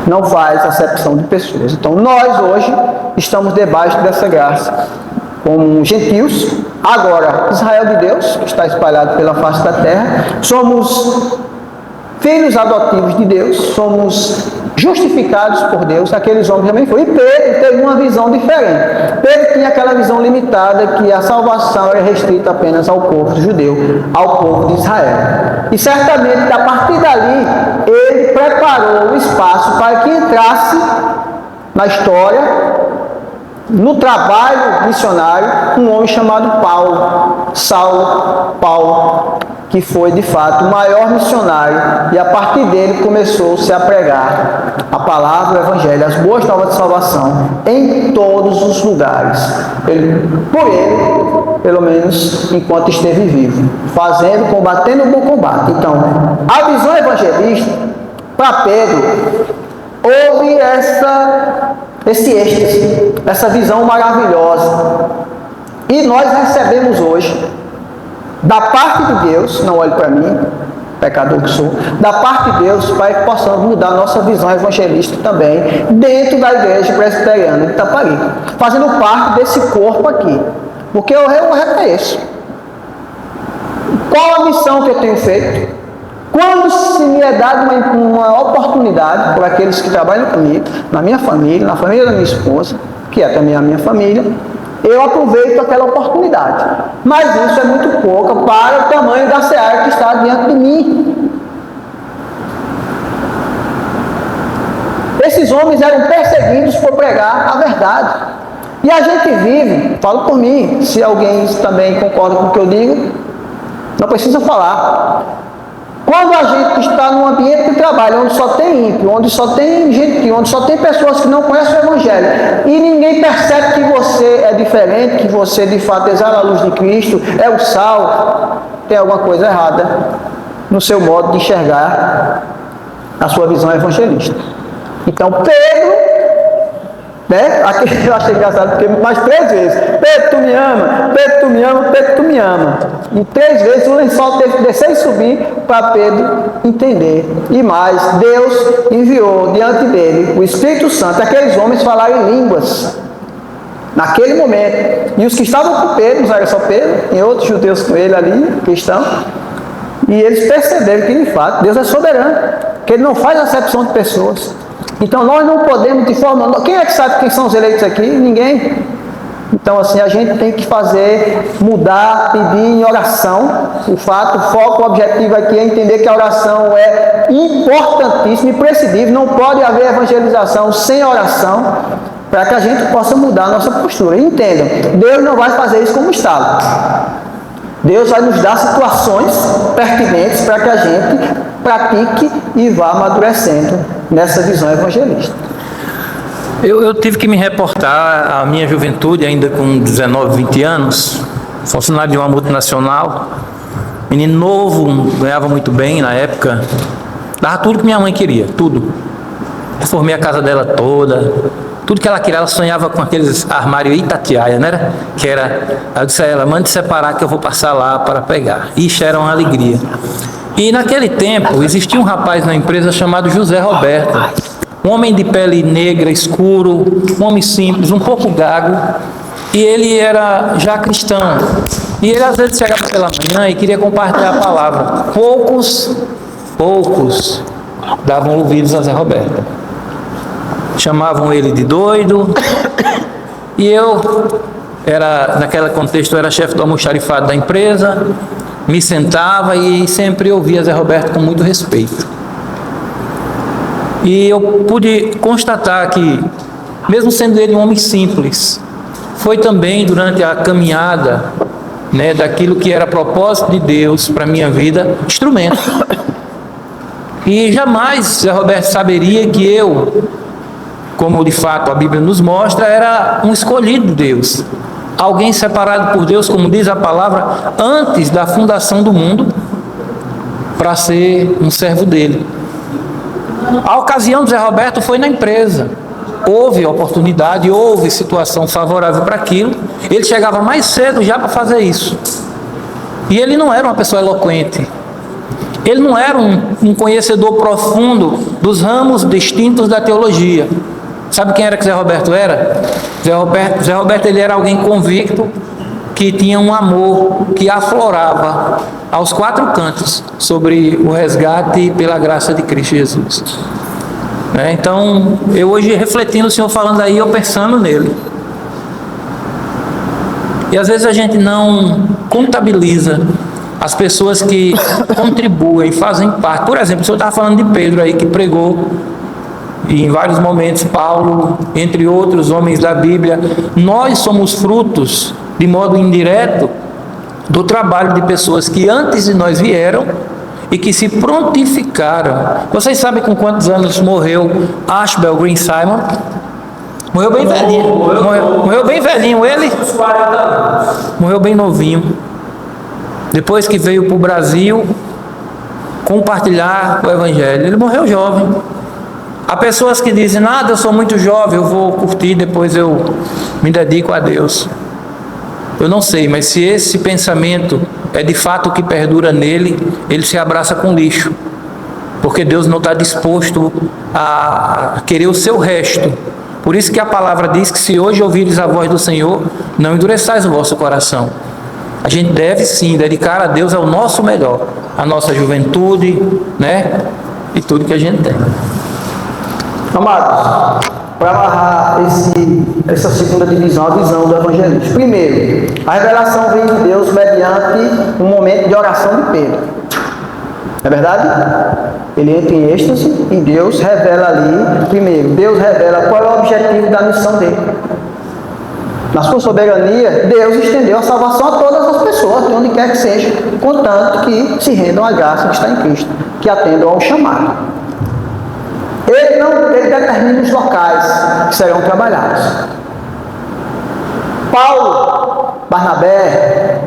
Não faz acepção de pessoas. Então nós hoje estamos debaixo dessa graça, como gentios, agora Israel de Deus, que está espalhado pela face da terra, somos filhos adotivos de Deus, somos justificados por Deus. Aqueles homens também foram. E Pedro teve uma visão diferente. Pedro tinha aquela visão limitada que a salvação era restrita apenas ao povo judeu, ao povo de Israel. E certamente, a partir dali, ele preparou o espaço para que entrasse na história no trabalho missionário, um homem chamado Paulo, Saulo Paulo, que foi de fato o maior missionário, e a partir dele começou-se a pregar a palavra, o evangelho, as boas novas de salvação em todos os lugares, por ele, pelo menos enquanto esteve vivo, combatendo o bom combate. Então, a visão evangelista para Pedro houve esse êxtase, essa visão maravilhosa, e nós recebemos hoje da parte de Deus, não olhe para mim, pecador que sou, da parte de Deus, para que possamos mudar nossa visão evangelista também, dentro da igreja presbiteriana de Itaparica, fazendo parte desse corpo aqui, porque eu reconheço. Qual a missão que eu tenho feito? Quando se me é dada uma oportunidade por aqueles que trabalham comigo, na minha família, na família da minha esposa, que é também a minha família, eu aproveito aquela oportunidade. Mas isso é muito pouco para o tamanho da seara que está diante de mim. Esses homens eram perseguidos por pregar a verdade. E a gente vive, falo por mim, se alguém também concorda com o que eu digo, não precisa falar. Quando a gente está num ambiente de trabalho onde só tem ímpio, onde só tem gentil, onde só tem pessoas que não conhecem o Evangelho, e ninguém percebe que você é diferente, que você de fato exala a luz de Cristo, é o sal, tem alguma coisa errada no seu modo de enxergar a sua visão evangelista. Então Pedro, aqui eu achei engraçado, porque mais 3 vezes, Pedro, tu me ama, Pedro, tu me ama, Pedro, tu me ama. E 3 vezes o lençol teve que descer e subir para Pedro entender. E mais, Deus enviou diante dele o Espírito Santo, aqueles homens falaram em línguas, naquele momento. E os que estavam com Pedro, não era só Pedro, tem outros judeus com ele ali, cristãos, e eles perceberam que de fato Deus é soberano, que Ele não faz acepção de pessoas. Então nós não podemos de forma... Quem é que sabe quem são os eleitos aqui? Ninguém. Então assim, a gente tem que mudar, pedir em oração. O foco, o objetivo aqui é entender que a oração é importantíssima, imprescindível. Não pode haver evangelização sem oração, para que a gente possa mudar a nossa postura. E entendam, Deus não vai fazer isso como estalo. Deus vai nos dar situações pertinentes para que a gente pratique e vá amadurecendo nessa visão evangelista. Eu tive que me reportar à minha juventude, ainda com 19, 20 anos, funcionário de uma multinacional, menino novo, ganhava muito bem na época, dava tudo que minha mãe queria, tudo. Reformei a casa dela toda, tudo que ela queria. Ela sonhava com aqueles armários Itatiaia, né? Eu disse a ela, mande separar que eu vou passar lá para pegar. Isso era uma alegria. E naquele tempo, existia um rapaz na empresa chamado José Roberto, um homem de pele negra, escuro, um homem simples, um pouco gago, e ele era já cristão. E ele às vezes chegava pela manhã e queria compartilhar a palavra. Poucos davam ouvidos a Zé Roberto. Chamavam ele de doido, e eu naquele contexto, eu era chefe do almoxarifado da empresa, me sentava e sempre ouvia Zé Roberto com muito respeito. E eu pude constatar que, mesmo sendo ele um homem simples, foi também durante a caminhada, daquilo que era propósito de Deus para a minha vida, instrumento. E jamais Zé Roberto saberia que eu, como de fato a Bíblia nos mostra, era um escolhido de Deus. Alguém separado por Deus, como diz a palavra, antes da fundação do mundo, para ser um servo dele. A ocasião de Zé Roberto foi na empresa. Houve oportunidade, houve situação favorável para aquilo. Ele chegava mais cedo já para fazer isso. E ele não era uma pessoa eloquente. Ele não era um conhecedor profundo dos ramos distintos da teologia. Sabe quem era que Zé Roberto era? Zé Roberto ele era alguém convicto, que tinha um amor que aflorava aos 4 cantos sobre o resgate pela graça de Cristo Jesus. Então, eu hoje refletindo o senhor falando aí, eu pensando nele. E às vezes a gente não contabiliza as pessoas que contribuem, fazem parte. Por exemplo, o senhor estava falando de Pedro aí, que pregou e em vários momentos Paulo, entre outros homens da Bíblia, nós somos frutos, de modo indireto, do trabalho de pessoas que antes de nós vieram e que se prontificaram. Vocês sabem com quantos anos morreu Ashbel Green Simon? Morreu bem velhinho. Morreu bem velhinho ele. Morreu bem novinho. Depois que veio para o Brasil compartilhar o Evangelho. Ele morreu jovem. Há pessoas que dizem, nada, eu sou muito jovem, eu vou curtir, depois eu me dedico a Deus. Eu não sei, mas se esse pensamento é de fato o que perdura nele, ele se abraça com lixo. Porque Deus não está disposto a querer o seu resto. Por isso que a palavra diz que se hoje ouvires a voz do Senhor, não endureçais o vosso coração. A gente deve sim dedicar a Deus ao nosso melhor, a nossa juventude, né? E tudo que a gente tem. Amados, para amarrar essa segunda divisão, a visão do evangelista. Primeiro, a revelação vem de Deus mediante um momento de oração de Pedro. Não é verdade? Ele entra em êxtase e Deus revela ali, primeiro, Deus revela qual é o objetivo da missão dele. Na sua soberania, Deus estendeu a salvação a todas as pessoas, de onde quer que seja, contanto que se rendam à graça que está em Cristo, que atendam ao chamado. Ele determina os locais que serão trabalhados. Paulo, Barnabé,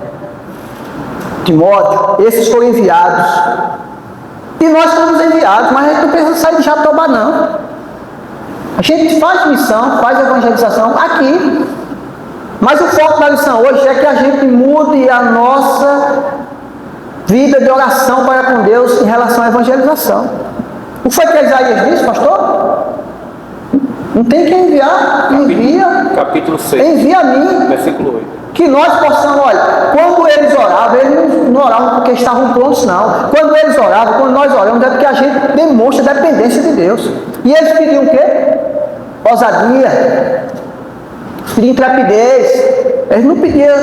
Timóteo, esses foram enviados. E nós fomos enviados, mas a gente não precisa sair de Jatobá, não. A gente faz missão, faz evangelização aqui. Mas o foco da lição hoje é que a gente mude a nossa vida de oração para com Deus em relação à evangelização. O que foi que Isaías disse, pastor? Não tem que enviar, envia. Capítulo 6. Envia a mim. Versículo 8. Que nós possamos, olha, quando eles oravam, eles não oravam porque estavam prontos, não. Quando eles oravam, quando nós oramos, é porque a gente demonstra dependência de Deus. E eles pediam o quê? Ousadia, pediam intrepidez. Eles não pediam,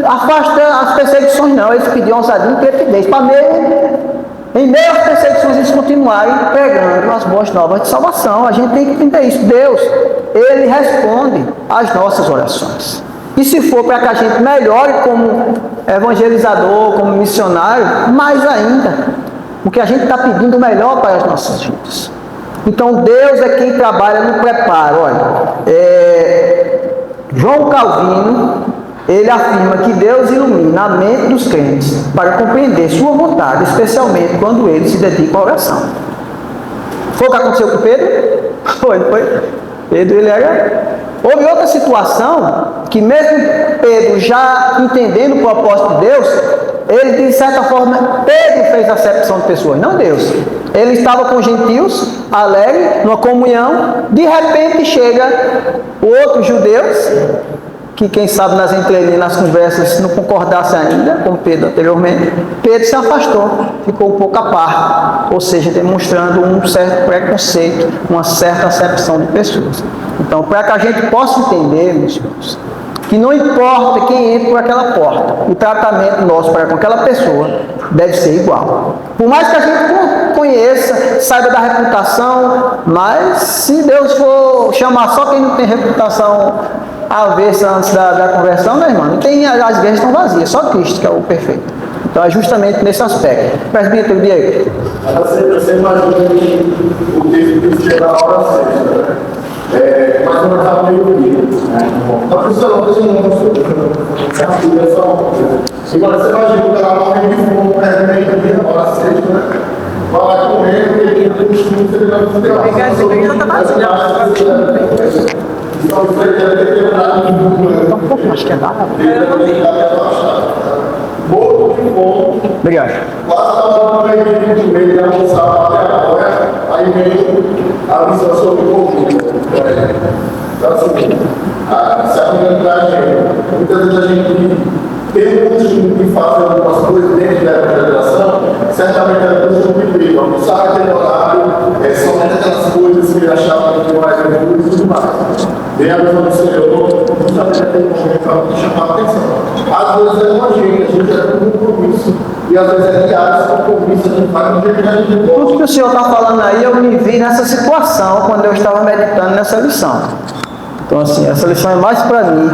afasta as perseguições, não. Eles pediam ousadia e intrepidez. Em meio às perseguições, eles continuarem pregando as boas novas de salvação. A gente tem que entender isso. Deus, Ele responde às nossas orações. E se for para que a gente melhore como evangelizador, como missionário, mais ainda, porque a gente está pedindo o melhor para as nossas vidas. Então Deus é quem trabalha no preparo. Olha, João Calvino, ele afirma que Deus ilumina a mente dos crentes para compreender sua vontade, especialmente quando eles se dedicam à oração. Foi o que aconteceu com Pedro? Foi. Pedro, ele era... Houve outra situação que mesmo Pedro já entendendo o propósito de Deus, ele de certa forma, Pedro fez acepção de pessoas, não Deus. Ele estava com os gentios, alegre, numa comunhão, de repente chega outros judeus, que quem sabe nas entrelinhas, nas conversas, não concordasse ainda, como Pedro anteriormente, Pedro se afastou, ficou um pouco à parte, ou seja, demonstrando um certo preconceito, uma certa acepção de pessoas. Então, para que a gente possa entender, meus irmãos, que não importa quem entra por aquela porta, o tratamento nosso para com aquela pessoa deve ser igual. Por mais que a gente conheça, saiba da reputação, mas se Deus for chamar só quem não tem reputação avessa antes da conversão, meu irmão, não tem, as igrejas estão vazias, só Cristo que é o perfeito. Então é justamente nesse aspecto. Presbítero Diego. Você imagina que o texto tem que chegar a hora certa. Mas não está meio livre. Está funcionando esse mundo. Agora você imagina que o cara morre de fome, meio na hora certa, né? Vai lá comendo, ele tem costume, ele vai fazer uma então isso aí deve ter quebrado um pouco mais quebrado. Morto de fome. Obrigado. Quase estava no meio de meio de almoçar até agora, aí veio a missão sobre o Covid. Então, assim, se a gente, muitas vezes a gente tem um costume de fazer algumas coisas dentro da evangelização, certamente é um costume de briga. Almoçar aquele horário, somente aquelas coisas que ele achava que mais e tudo mais. Vem a visão do Senhor, justamente aquele momento para chamar a atenção. Às vezes é com a gente é com um compromisso. E E às vezes é diário, esse compromisso a gente faz no dia que a gente Tudo gosta. que o senhor está falando aí, eu me vi nessa situação quando eu estava meditando nessa lição. Então, assim, essa lição é mais para mim.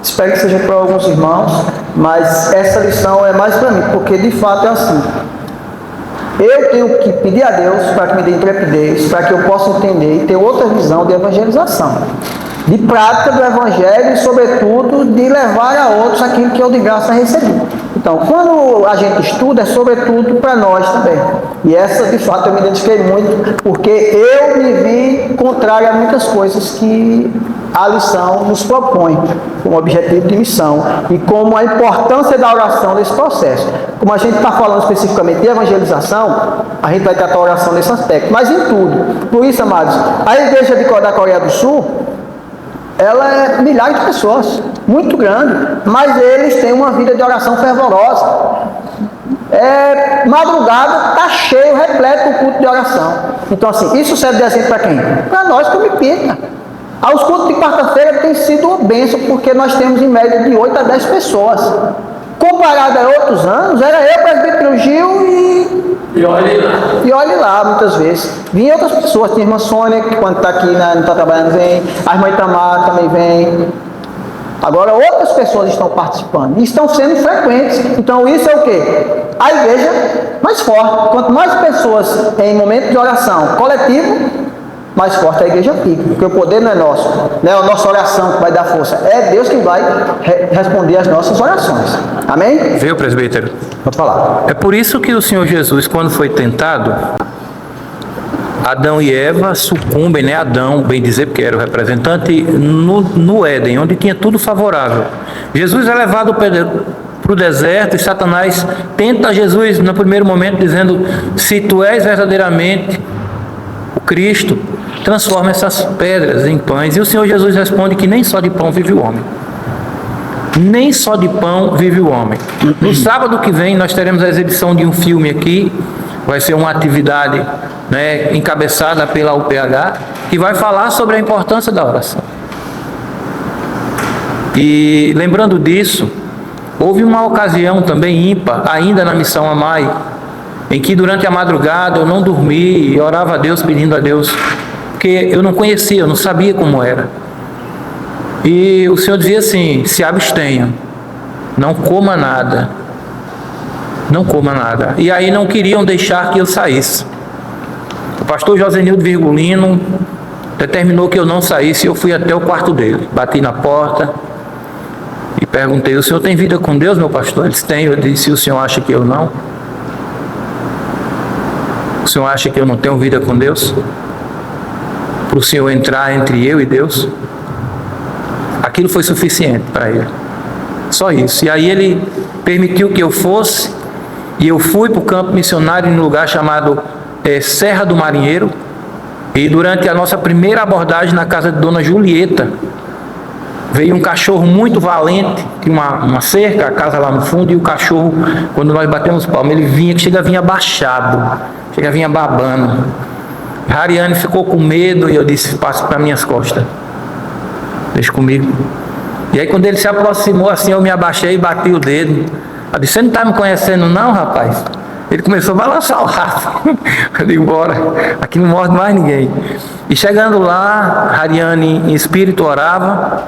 Espero que seja para alguns irmãos, mas essa lição é mais para mim, porque de fato é assim. Eu tenho que pedir a Deus para que me dê intrepidez, para que eu possa entender e ter outra visão de evangelização, de prática do evangelho e, sobretudo, de levar a outros aquilo que eu de graça recebi. Então, quando a gente estuda, é sobretudo para nós também. E essa, de fato, eu me identifiquei muito, porque eu me vi contrário a muitas coisas que a lição nos propõe, como objetivo de missão, e como a importância da oração nesse processo. Como a gente está falando especificamente de evangelização, a gente vai tratar a oração nesse aspecto, mas em tudo. Por isso, amados, a igreja da Coreia do Sul, ela é milhares de pessoas, muito grande, mas eles têm uma vida de oração fervorosa. Madrugada está cheio, repleto o culto de oração. Então, assim, isso serve de exemplo para quem? Para nós como Ipirca. Os cultos de quarta-feira têm sido uma bênção, porque nós temos em média de 8 a 10 pessoas. Comparado a outros anos, era eu, presbítero Gil E olhe lá, muitas vezes. Vinha outras pessoas, tinha a irmã Sônia, que quando está aqui, não está trabalhando, vem. A irmã Itamar também vem. Agora outras pessoas estão participando e estão sendo frequentes. Então isso é o quê? A igreja mais forte. Quanto mais pessoas em momento de oração coletivo, mais forte a igreja fica. Porque o poder não é nosso. Não é a nossa oração que vai dar força. É Deus que vai responder às nossas orações. Amém? Viu, presbítero? Pode falar. É por isso que o Senhor Jesus, quando foi tentado, Adão e Eva sucumbem, né? Adão, bem dizer, porque era o representante, no Éden, onde tinha tudo favorável. Jesus é levado para o deserto e Satanás tenta Jesus no primeiro momento, dizendo: se tu és verdadeiramente o Cristo, transforma essas pedras em pães. E o Senhor Jesus responde que nem só de pão vive o homem. Nem só de pão vive o homem. No sábado que vem nós teremos a exibição de um filme aqui. Vai ser uma atividade, né, encabeçada pela UPH, que vai falar sobre a importância da oração. E lembrando disso, houve uma ocasião também ímpar, ainda na missão Amai, em que durante a madrugada eu não dormi e orava a Deus, pedindo a Deus, porque eu não conhecia, eu não sabia como era. E o Senhor dizia assim: se abstenha, não coma nada. Não coma nada. E aí não queriam deixar que eu saísse. O pastor Josenildo Virgulino determinou que eu não saísse. Eu fui até o quarto dele, bati na porta e perguntei: o senhor tem vida com Deus, meu pastor? Ele disse: tenho. Eu disse: o senhor acha que eu não? O senhor acha que eu não tenho vida com Deus? Para o senhor entrar entre eu e Deus? Aquilo foi suficiente para ele. Só isso. E aí ele permitiu que eu fosse. E eu fui para o campo missionário em um lugar chamado Serra do Marinheiro. E durante a nossa primeira abordagem na casa de Dona Julieta, veio um cachorro muito valente, tinha uma cerca, a casa lá no fundo, e o cachorro, quando nós batemos palma, ele vinha baixado, vinha babando. A Ariane ficou com medo e eu disse: passe para minhas costas, deixa comigo. E aí quando ele se aproximou assim, eu me abaixei e bati o dedo. Eu disse: você não está me conhecendo não, rapaz? Ele começou a balançar o rabo. Eu digo: bora, aqui não morde mais ninguém. E chegando lá, Ariane em espírito orava.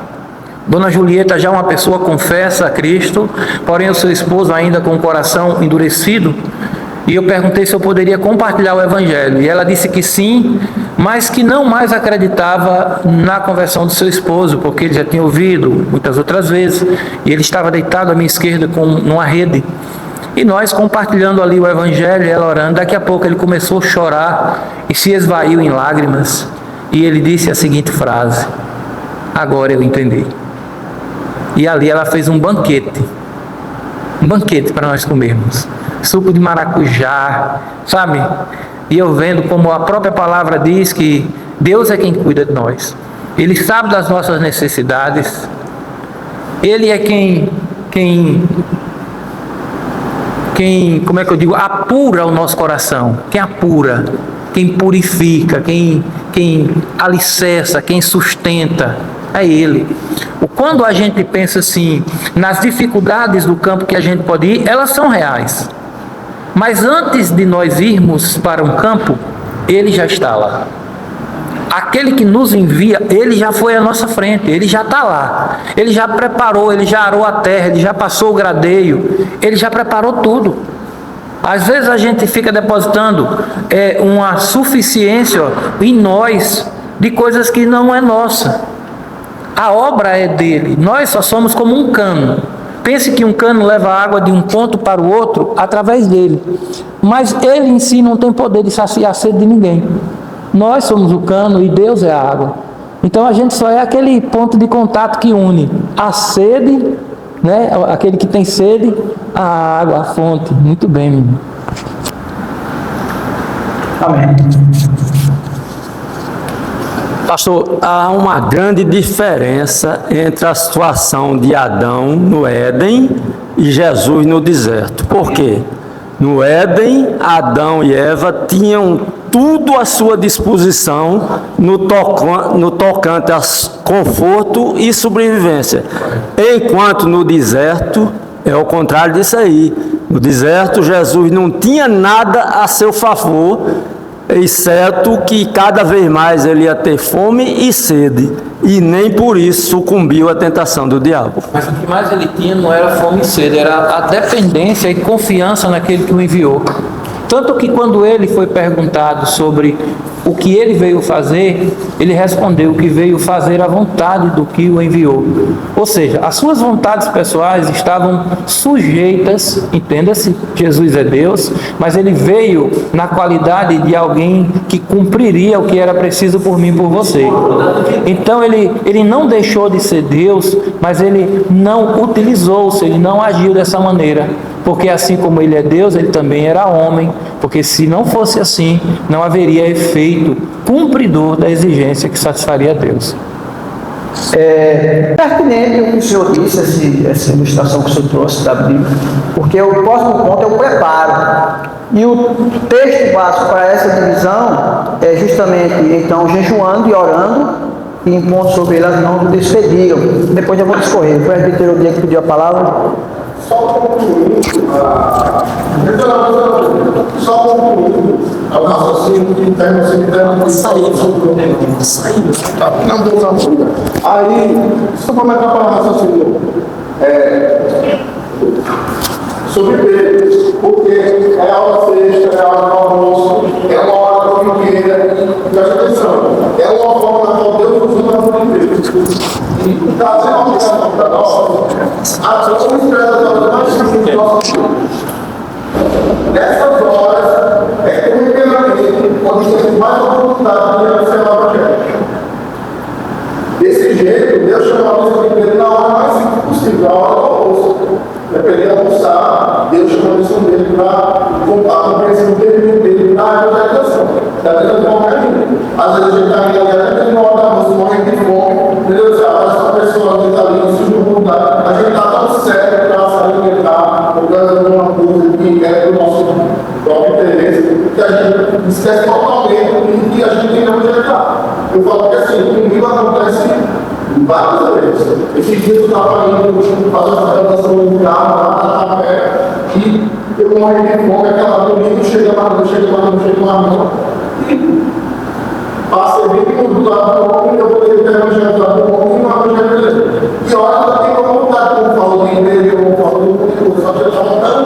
Dona Julieta, já uma pessoa confessa a Cristo, porém o seu esposo ainda com o coração endurecido. E eu perguntei se eu poderia compartilhar o Evangelho. E ela disse que sim, mas que não mais acreditava na conversão do seu esposo, porque ele já tinha ouvido muitas outras vezes. E ele estava deitado à minha esquerda numa rede. E nós compartilhando ali o Evangelho, ela orando. Daqui a pouco ele começou a chorar e se esvaiu em lágrimas. E ele disse a seguinte frase: agora eu entendi. E ali ela fez um banquete para nós comermos. Suco de maracujá, sabe? E eu vendo como a própria palavra diz que Deus é quem cuida de nós. Ele sabe das nossas necessidades. Ele é quem como é que eu digo, apura o nosso coração. Quem apura, quem purifica, quem alicerça, quem sustenta, é Ele. Quando a gente pensa assim, nas dificuldades do campo que a gente pode ir, elas são reais. Mas antes de nós irmos para um campo, ele já está lá. Aquele que nos envia, ele já foi à nossa frente, ele já está lá. Ele já preparou, ele já arou a terra, ele já passou o gradeio, ele já preparou tudo. Às vezes a gente fica depositando uma suficiência em nós de coisas que não é nossa. A obra é dele, nós só somos como um cano. Pense que um cano leva água de um ponto para o outro através dele, mas ele em si não tem poder de saciar a sede de ninguém. Nós somos o cano e Deus é a água. Então a gente só é aquele ponto de contato que une a sede, né? Aquele que tem sede, a água, a fonte. Muito bem, menino. Amém. Pastor, há uma grande diferença entre a situação de Adão no Éden e Jesus no deserto. Por quê? No Éden, Adão e Eva tinham tudo à sua disposição no tocante a conforto e sobrevivência. Enquanto no deserto é o contrário disso aí. No deserto, Jesus não tinha nada a seu favor, exceto que cada vez mais ele ia ter fome e sede, e nem por isso sucumbiu à tentação do diabo. Mas o que mais ele tinha não era fome e sede, era a dependência e confiança naquele que o enviou. Tanto que quando ele foi perguntado sobre o que ele veio fazer, ele respondeu que veio fazer a vontade do que o enviou. Ou seja, as suas vontades pessoais estavam sujeitas, entenda-se, Jesus é Deus, mas ele veio na qualidade de alguém que cumpriria o que era preciso por mim e por você. Então ele não deixou de ser Deus, mas ele não utilizou-se, ele não agiu dessa maneira. Porque assim como ele é Deus, ele também era homem, porque se não fosse assim, não haveria efeito cumpridor da exigência que satisfaria a Deus. É pertinente o que o senhor disse, essa ilustração que o senhor trouxe da Bíblia, porque o próximo ponto é o preparo. E o texto básico para essa divisão é justamente, então, jejuando e orando, e impondo sobre ele as mãos do despediram. Depois eu vou discorrer. Foi a Vitor Diego que pediu a palavra. Só concluindo o raciocínio que interno aí, só para marcar para o raciocínio sobre Pedro, porque é a hora sexta, é a hora do almoço, é uma hora corriqueira, preste atenção, é uma forma na qual Deus usa a vida de Deus. E está sendo uma obrigação para nós, a Deus espera as horas mais simples do nosso dia. Nessas horas, é corriqueiramente, quando temos mais oportunidade de observar o projeto. Desse jeito, Deus chama a nossa vida na hora mais simples possível, na hora do almoço. Dependendo de almoçar, Deus chama a missão dele para contar com o princípio dele na evangelização. Da mesma forma que a gente. Às vezes a gente está ali até na hora da almoço, morrendo de fome. Deus diz, essa pessoa que está ali na sua oportunidade, a gente está tão sério para se alimentar, por causa de uma coisa que é do nosso próprio interesse, que a gente esquece totalmente do que a gente tem que evangelizar. Eu falo que assim, comigo acontece várias vezes. Esses dias eu estava indo fazer uma redação no carro, lá na café, e eu morri de fome, aquela domingo, chega mais, e passei 20 minutos lá no homem, eu poderia ter evangelizado no homem e não evangelizei. E olha, eu tenho uma vontade, como falou de igreja, como falou de tudo, só que eu estava tão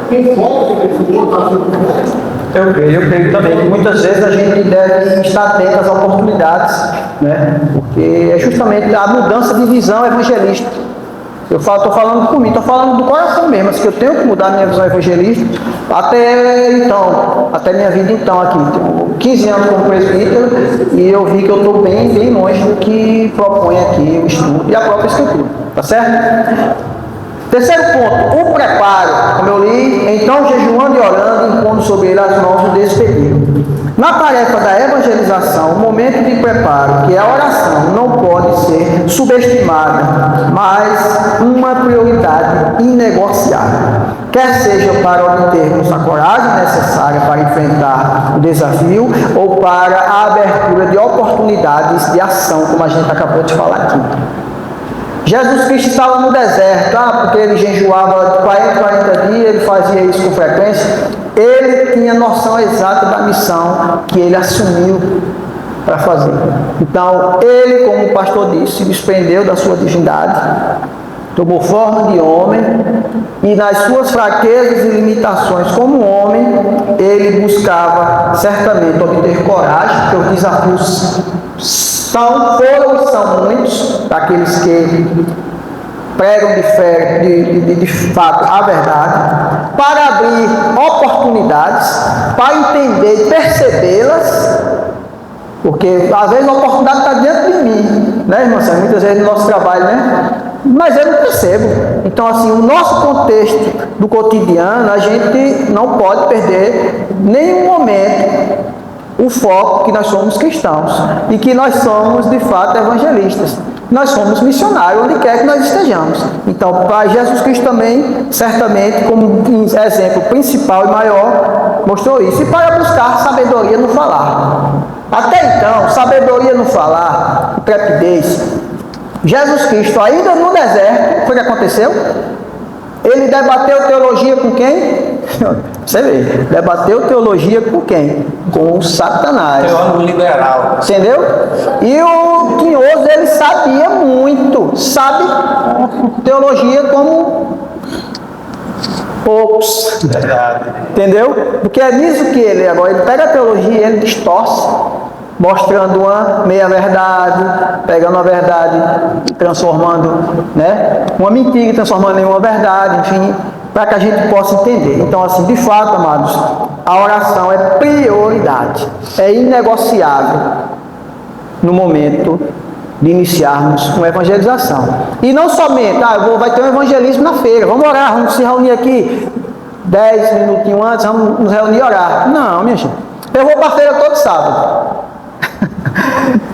com fome, que eu estava com fome. Eu creio também que muitas vezes a gente deve estar atento às oportunidades, né? Porque é justamente a mudança de visão evangelística. Eu estou falando por mim, estou falando do coração mesmo, assim, que eu tenho que mudar a minha visão evangelística até minha vida então aqui. Tenho 15 anos como presbítero e eu vi que eu estou bem longe do que propõe aqui o estudo e a própria escritura, tá certo? Terceiro ponto, o preparo, como eu li, então jejuando e orando, impondo sobre ele as mãos do despedido. Na tarefa da evangelização, o momento de preparo, que é a oração, não pode ser subestimada, mas uma prioridade inegociável. Quer seja para obtermos a coragem necessária para enfrentar o desafio ou para a abertura de oportunidades de ação, como a gente acabou de falar aqui. Jesus Cristo estava no deserto, porque ele jejuava 40 dias, ele fazia isso com frequência. Ele tinha noção exata da missão que ele assumiu para fazer. Então, ele, como o pastor disse, se desprendeu da sua divindade, tomou forma de homem, e nas suas fraquezas e limitações como homem, ele buscava certamente obter coragem, porque os desafios foram e são muitos, daqueles que pregam de fato a verdade, para abrir oportunidades, para entender e percebê-las, porque às vezes a oportunidade está dentro de mim, né, irmã? Muitas vezes no nosso trabalho, né? Mas eu não percebo. Então, assim, o nosso contexto do cotidiano, a gente não pode perder nenhum momento o foco que nós somos cristãos e que nós somos, de fato, evangelistas. Nós somos missionários onde quer que nós estejamos. Então, para Jesus Cristo também, certamente, como exemplo principal e maior, mostrou isso. E para buscar sabedoria no falar. Até então, sabedoria no falar, intrepidez. Jesus Cristo, ainda no deserto, foi o que aconteceu? Ele debateu teologia com quem? Você vê, debateu teologia com quem? Com o Satanás. Teólogo liberal. Entendeu? E o tinhoso, ele sabia muito, sabe teologia como poucos. Verdade. Entendeu? Porque é nisso que ele pega a teologia e ele distorce, mostrando uma meia-verdade, pegando a verdade, transformando, né, uma mentira, transformando em uma verdade, enfim, para que a gente possa entender. Então, assim, de fato, amados, a oração é prioridade, é inegociável no momento de iniciarmos uma evangelização. E não somente, vai ter um evangelismo na feira, vamos orar, vamos se reunir aqui 10 minutinhos antes, vamos nos reunir e orar. Não, minha gente, eu vou para a feira todo sábado.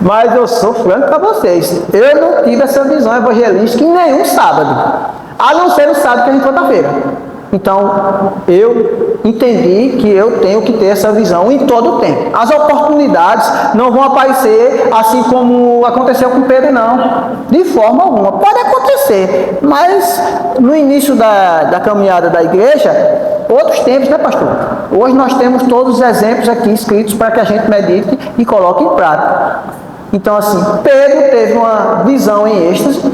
Mas eu sou franco para vocês, eu não tive essa visão evangelística em nenhum sábado, a não ser no sábado que a gente foi para a feira. Então, eu entendi que eu tenho que ter essa visão em todo o tempo. As oportunidades não vão aparecer assim como aconteceu com Pedro, não. De forma alguma. Pode acontecer, mas no início da caminhada da igreja, outros tempos, né, pastor? Hoje nós temos todos os exemplos aqui escritos para que a gente medite e coloque em prática. Então, assim, Pedro teve uma visão em êxtase.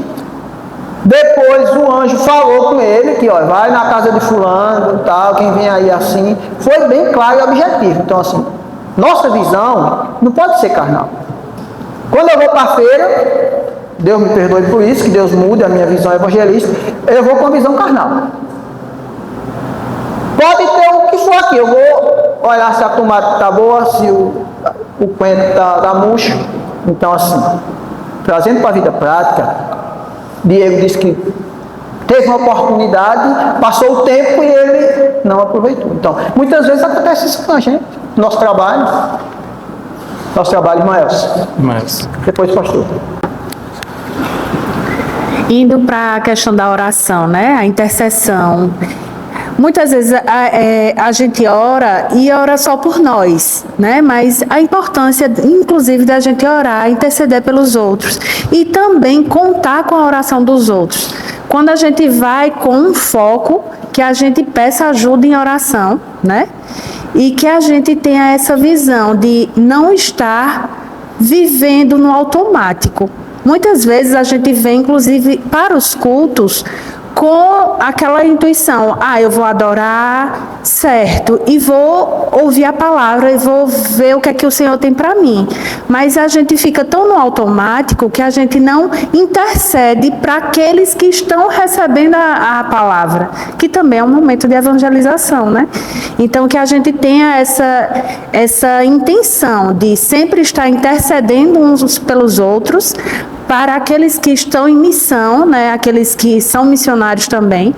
Depois o anjo falou com ele que, vai na casa de fulano, tal, quem vem aí assim. Foi bem claro e objetivo. Então, assim, nossa visão não pode ser carnal. Quando eu vou para a feira, Deus me perdoe por isso, que Deus mude a minha visão evangelista, eu vou com a visão carnal. Pode ter o que for aqui, eu vou olhar se a tomate está boa, se o coentro está murcho. Então, assim, trazendo para a vida prática, Diego disse que teve uma oportunidade, passou o tempo e ele não aproveitou. Então, muitas vezes acontece isso com a gente, nosso trabalho, Maelson. Depois, pastor. Indo para a questão da oração, né? A intercessão. Muitas vezes a gente ora e ora só por nós, né? Mas a importância, inclusive, da gente orar, interceder pelos outros e também contar com a oração dos outros. Quando a gente vai com um foco, que a gente peça ajuda em oração, né? E que a gente tenha essa visão de não estar vivendo no automático. Muitas vezes a gente vem, inclusive, para os cultos com aquela intuição, eu vou adorar, certo, e vou ouvir a palavra, e vou ver o que é que o Senhor tem para mim. Mas a gente fica tão no automático que a gente não intercede para aqueles que estão recebendo a palavra, que também é um momento de evangelização, né? Então, que a gente tenha essa intenção de sempre estar intercedendo uns pelos outros, para aqueles que estão em missão, né, aqueles que são missionários também,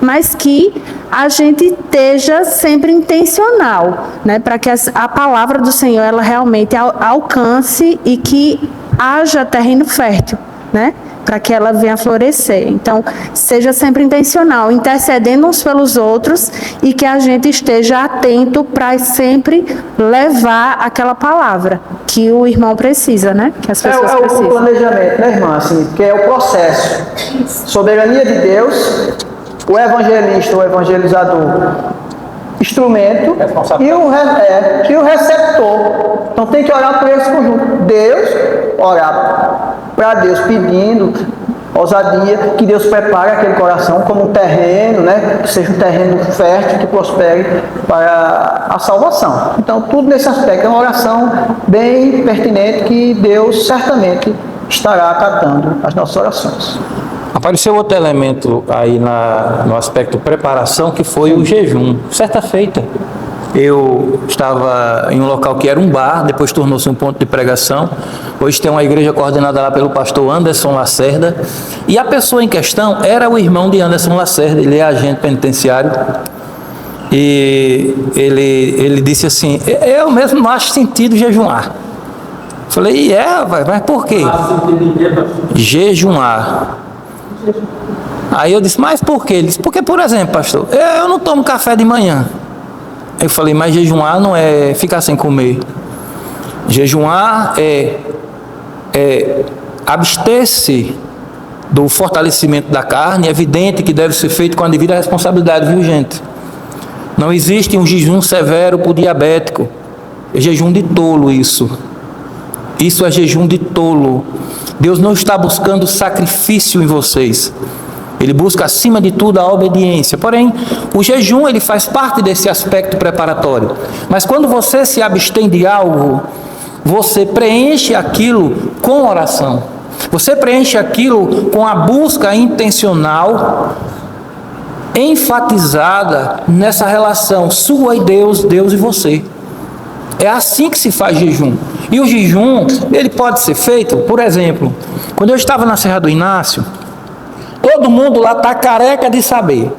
mas que a gente esteja sempre intencional, né, para que a palavra do Senhor ela realmente alcance e que haja terreno fértil, né, para que ela venha florescer. Então, seja sempre intencional, intercedendo uns pelos outros e que a gente esteja atento para sempre levar aquela palavra que o irmão precisa, né? Que as pessoas É o precisam. planejamento, né, irmã? Assim, que é o processo. Soberania de Deus, o evangelista, o evangelizador, instrumento e o receptor. Então tem que orar por esse conjunto. Deus, orar para Deus pedindo ousadia, que Deus prepare aquele coração como um terreno, né? Que seja um terreno fértil, que prospere para a salvação. Então tudo nesse aspecto é uma oração bem pertinente que Deus certamente estará acatando as nossas orações. Apareceu outro elemento aí no aspecto preparação, que foi o jejum. Certa feita, eu estava em um local que era um bar, depois tornou-se um ponto de pregação. Hoje tem uma igreja coordenada lá pelo pastor Anderson Lacerda, e a pessoa em questão era o irmão de Anderson Lacerda, ele é agente penitenciário, e ele disse assim: eu mesmo não acho sentido jejuar. Falei, mas por quê? Jejuar. Aí eu disse, mas por quê? Ele disse, porque, por exemplo, pastor, eu não tomo café de manhã. Eu falei, mas jejuar não é ficar sem comer. Jejuar é abster-se do fortalecimento da carne. É evidente que deve ser feito com a devida responsabilidade, viu, gente? Não existe um jejum severo para o diabético. É jejum de tolo isso. Isso é jejum de tolo. Deus não está buscando sacrifício em vocês. Ele busca, acima de tudo, a obediência. Porém, o jejum ele faz parte desse aspecto preparatório. Mas quando você se abstém de algo, você preenche aquilo com oração. Você preenche aquilo com a busca intencional, enfatizada nessa relação sua e Deus, Deus e você. É assim que se faz jejum. E o jejum, ele pode ser feito, por exemplo, quando eu estava na Serra do Inácio, todo mundo lá está careca de saber.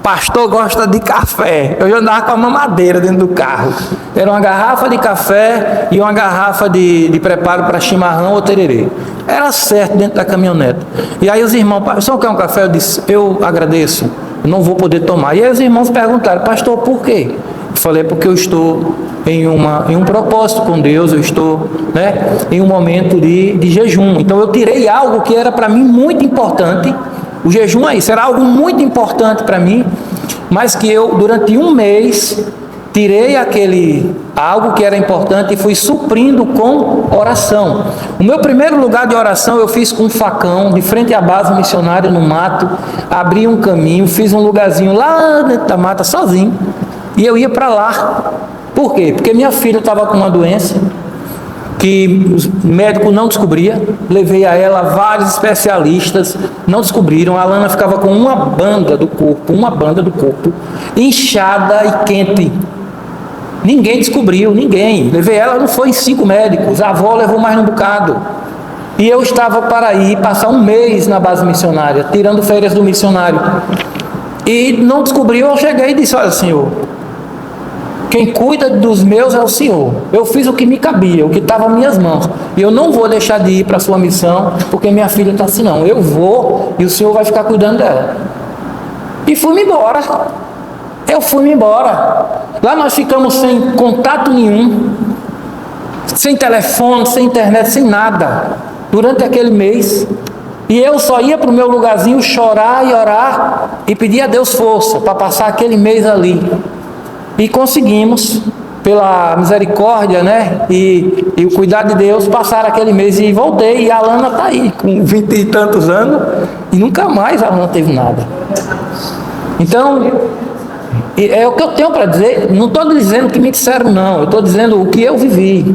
Pastor gosta de café. Eu já andava com a mamadeira dentro do carro. Era uma garrafa de café e uma garrafa de preparo para chimarrão ou tererê. Era certo dentro da caminhonete. E aí os irmãos, pastor, quer um café? Eu disse, eu agradeço, eu não vou poder tomar. E aí os irmãos perguntaram, pastor, por quê? Eu falei, porque eu estou em um propósito com Deus, eu estou, em um momento de jejum. Então eu tirei algo que era para mim muito importante. O jejum é isso, era algo muito importante para mim, mas que eu, durante um mês, tirei algo que era importante e fui suprindo com oração. O meu primeiro lugar de oração eu fiz com um facão, de frente à base missionária no mato, abri um caminho, fiz um lugarzinho lá dentro da mata sozinho, e eu ia para lá. Por quê? Porque minha filha estava com uma doença que os médicos não descobriam, levei a ela vários especialistas, não descobriram. A Alana ficava com uma banda do corpo, inchada e quente. Ninguém descobriu, ninguém. Levei ela, não foi em 5 médicos, a avó levou mais um bocado. E eu estava para ir passar um mês na base missionária, tirando férias do missionário. E não descobriu, eu cheguei e disse, olha, Senhor, quem cuida dos meus é o Senhor. Eu fiz o que me cabia, o que estava nas minhas mãos. E eu não vou deixar de ir para a sua missão, porque minha filha está assim, não. Eu vou e o Senhor vai ficar cuidando dela. E fui-me embora. Eu fui-me embora. Lá nós ficamos sem contato nenhum, sem telefone, sem internet, sem nada, durante aquele mês. E eu só ia para o meu lugarzinho chorar e orar e pedir a Deus força para passar aquele mês ali. E conseguimos, pela misericórdia, e o cuidado de Deus, passar aquele mês e voltei. E a Alana está aí, com 20 e tantos anos, e nunca mais a Alana teve nada. Então, é o que eu tenho para dizer. Não estou dizendo o que me disseram, não. Eu estou dizendo o que eu vivi.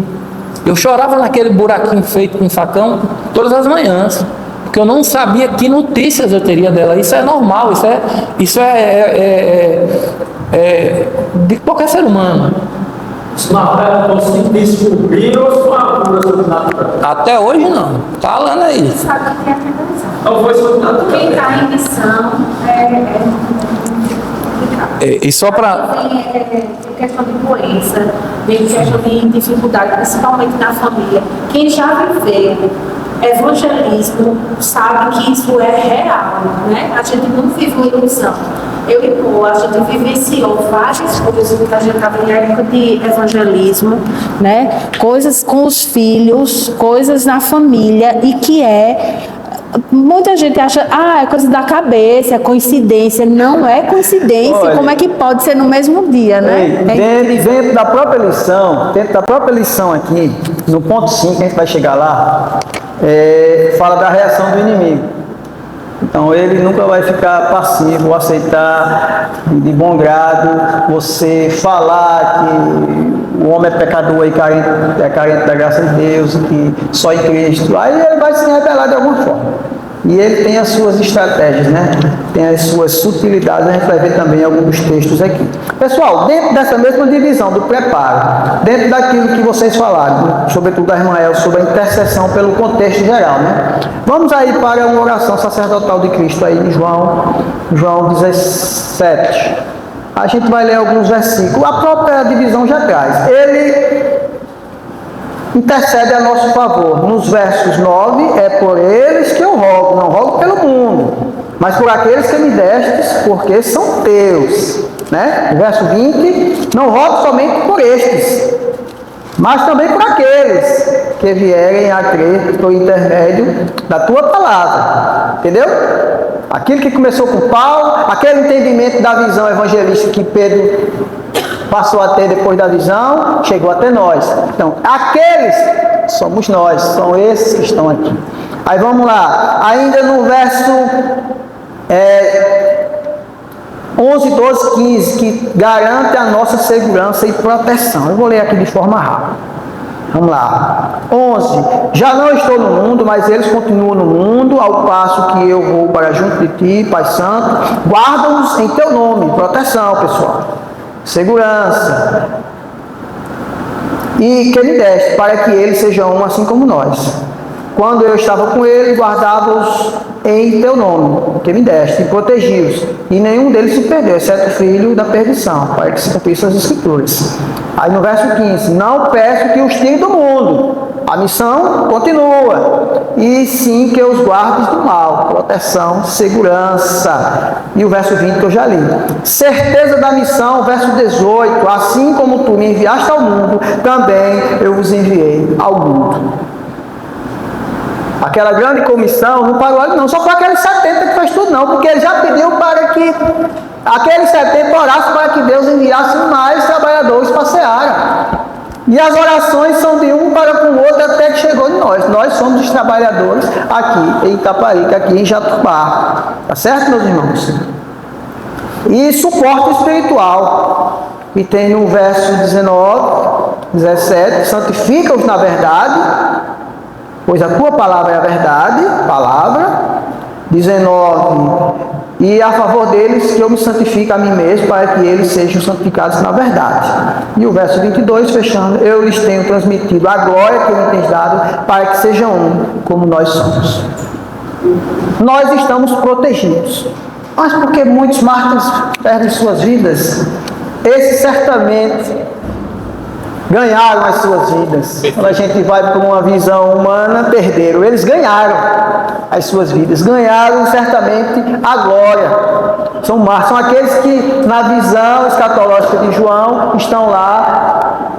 Eu chorava naquele buraquinho feito com facão todas as manhãs, porque eu não sabia que notícias eu teria dela. Isso é normal, isso é de qualquer ser humano. Até hoje não. Falando aí. Sabe que tem a televisão. Quem está em missão E só para... Tem questão de doença, tem questão de dificuldade, principalmente na família. Quem já viveu evangelismo sabe que isso é real, né? A gente não vive uma ilusão. Eu e Pô, a gente vivenciou várias coisas, porque a gente estava em época de evangelismo, né? Coisas com os filhos, coisas na família, e que muita gente acha, é coisa da cabeça, é coincidência. Não é coincidência. Olha, como é que pode ser no mesmo dia, né? Dentro da própria lição aqui, no ponto 5, a gente vai chegar lá, fala da reação do inimigo. Então ele nunca vai ficar passivo, aceitar de bom grado você falar que o homem é pecador e carente da graça de Deus, que só em Cristo. Aí ele vai se rebelar de alguma forma. E ele tem as suas estratégias, né? Tem as suas sutilidades, a gente vai ver também alguns textos aqui. Pessoal, dentro dessa mesma divisão do preparo, dentro daquilo que vocês falaram, sobretudo a irmã El, sobre a intercessão pelo contexto geral, né? Vamos aí para uma oração sacerdotal de Cristo aí em João 17. A gente vai ler alguns versículos. A própria divisão já traz. Ele intercede a nosso favor. Nos versos 9, é por eles que eu rogo, não rogo pelo mundo, mas por aqueles que me destes, porque são teus. Né? No verso 20, não rogo somente por estes, mas também por aqueles que vierem a crer por intermédio da tua palavra. Entendeu? Aquilo que começou com Paulo, aquele entendimento da visão evangelística que Pedro passou a ter depois da visão, chegou até nós. Então, aqueles somos nós, são esses que estão aqui. Aí vamos lá, ainda no verso 11, 12, 15, que garante a nossa segurança e proteção. Eu vou ler aqui de forma rápida. Vamos lá. 11. Já não estou no mundo, mas eles continuam no mundo, ao passo que eu vou para junto de ti, Pai Santo. Guarda-os em teu nome. Proteção, pessoal. Segurança. E que me deste, para que eles sejam um assim como nós. Quando eu estava com eles, guardava-os em teu nome, que me deste, e protegi-os. E nenhum deles se perdeu, exceto o filho da perdição, para que se cumprissem as escrituras. Aí no verso 15, não peço que os tire do mundo. A missão continua. E sim que os guardes do mal. Proteção, segurança. E o verso 20 que eu já li. Certeza da missão, verso 18. Assim como tu me enviaste ao mundo, também eu vos enviei ao mundo. Aquela grande comissão não parou ali não, só foi aqueles 70 que fez tudo não, porque ele já pediu para que aqueles 70 orassem para que Deus enviasse mais trabalhadores para a seara. E as orações são de um para com o outro até que chegou em nós. Nós somos os trabalhadores aqui em Itaparica, aqui em Jatobá. Tá certo, meus irmãos? E suporte espiritual. E tem no verso 19, 17, santifica-os na verdade, pois a tua palavra é a verdade, palavra. 19, e a favor deles que eu me santifique a mim mesmo, para que eles sejam santificados na verdade. E o verso 22, fechando, eu lhes tenho transmitido a glória que me tens dado, para que sejam um, como nós somos. Nós estamos protegidos. Mas porque muitos mártires perdem suas vidas? Esses certamente ganharam as suas vidas. Quando a gente vai para uma visão humana, perderam. Eles ganharam as suas vidas. Ganharam certamente a glória. São mártires. São aqueles que na visão escatológica de João estão lá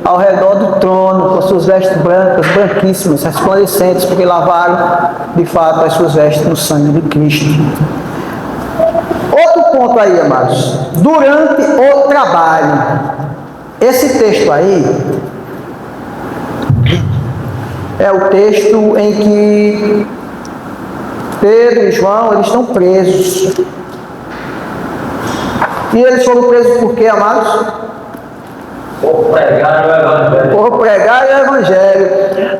ao redor do trono, com as suas vestes brancas, branquíssimas, resplandecentes, porque lavaram de fato as suas vestes no sangue de Cristo. Outro ponto aí, amados. Durante o trabalho. Esse texto aí é o texto em que Pedro e João, eles estão presos. E eles foram presos por quê, amados? Por pregar o Evangelho. Por pregar o Evangelho.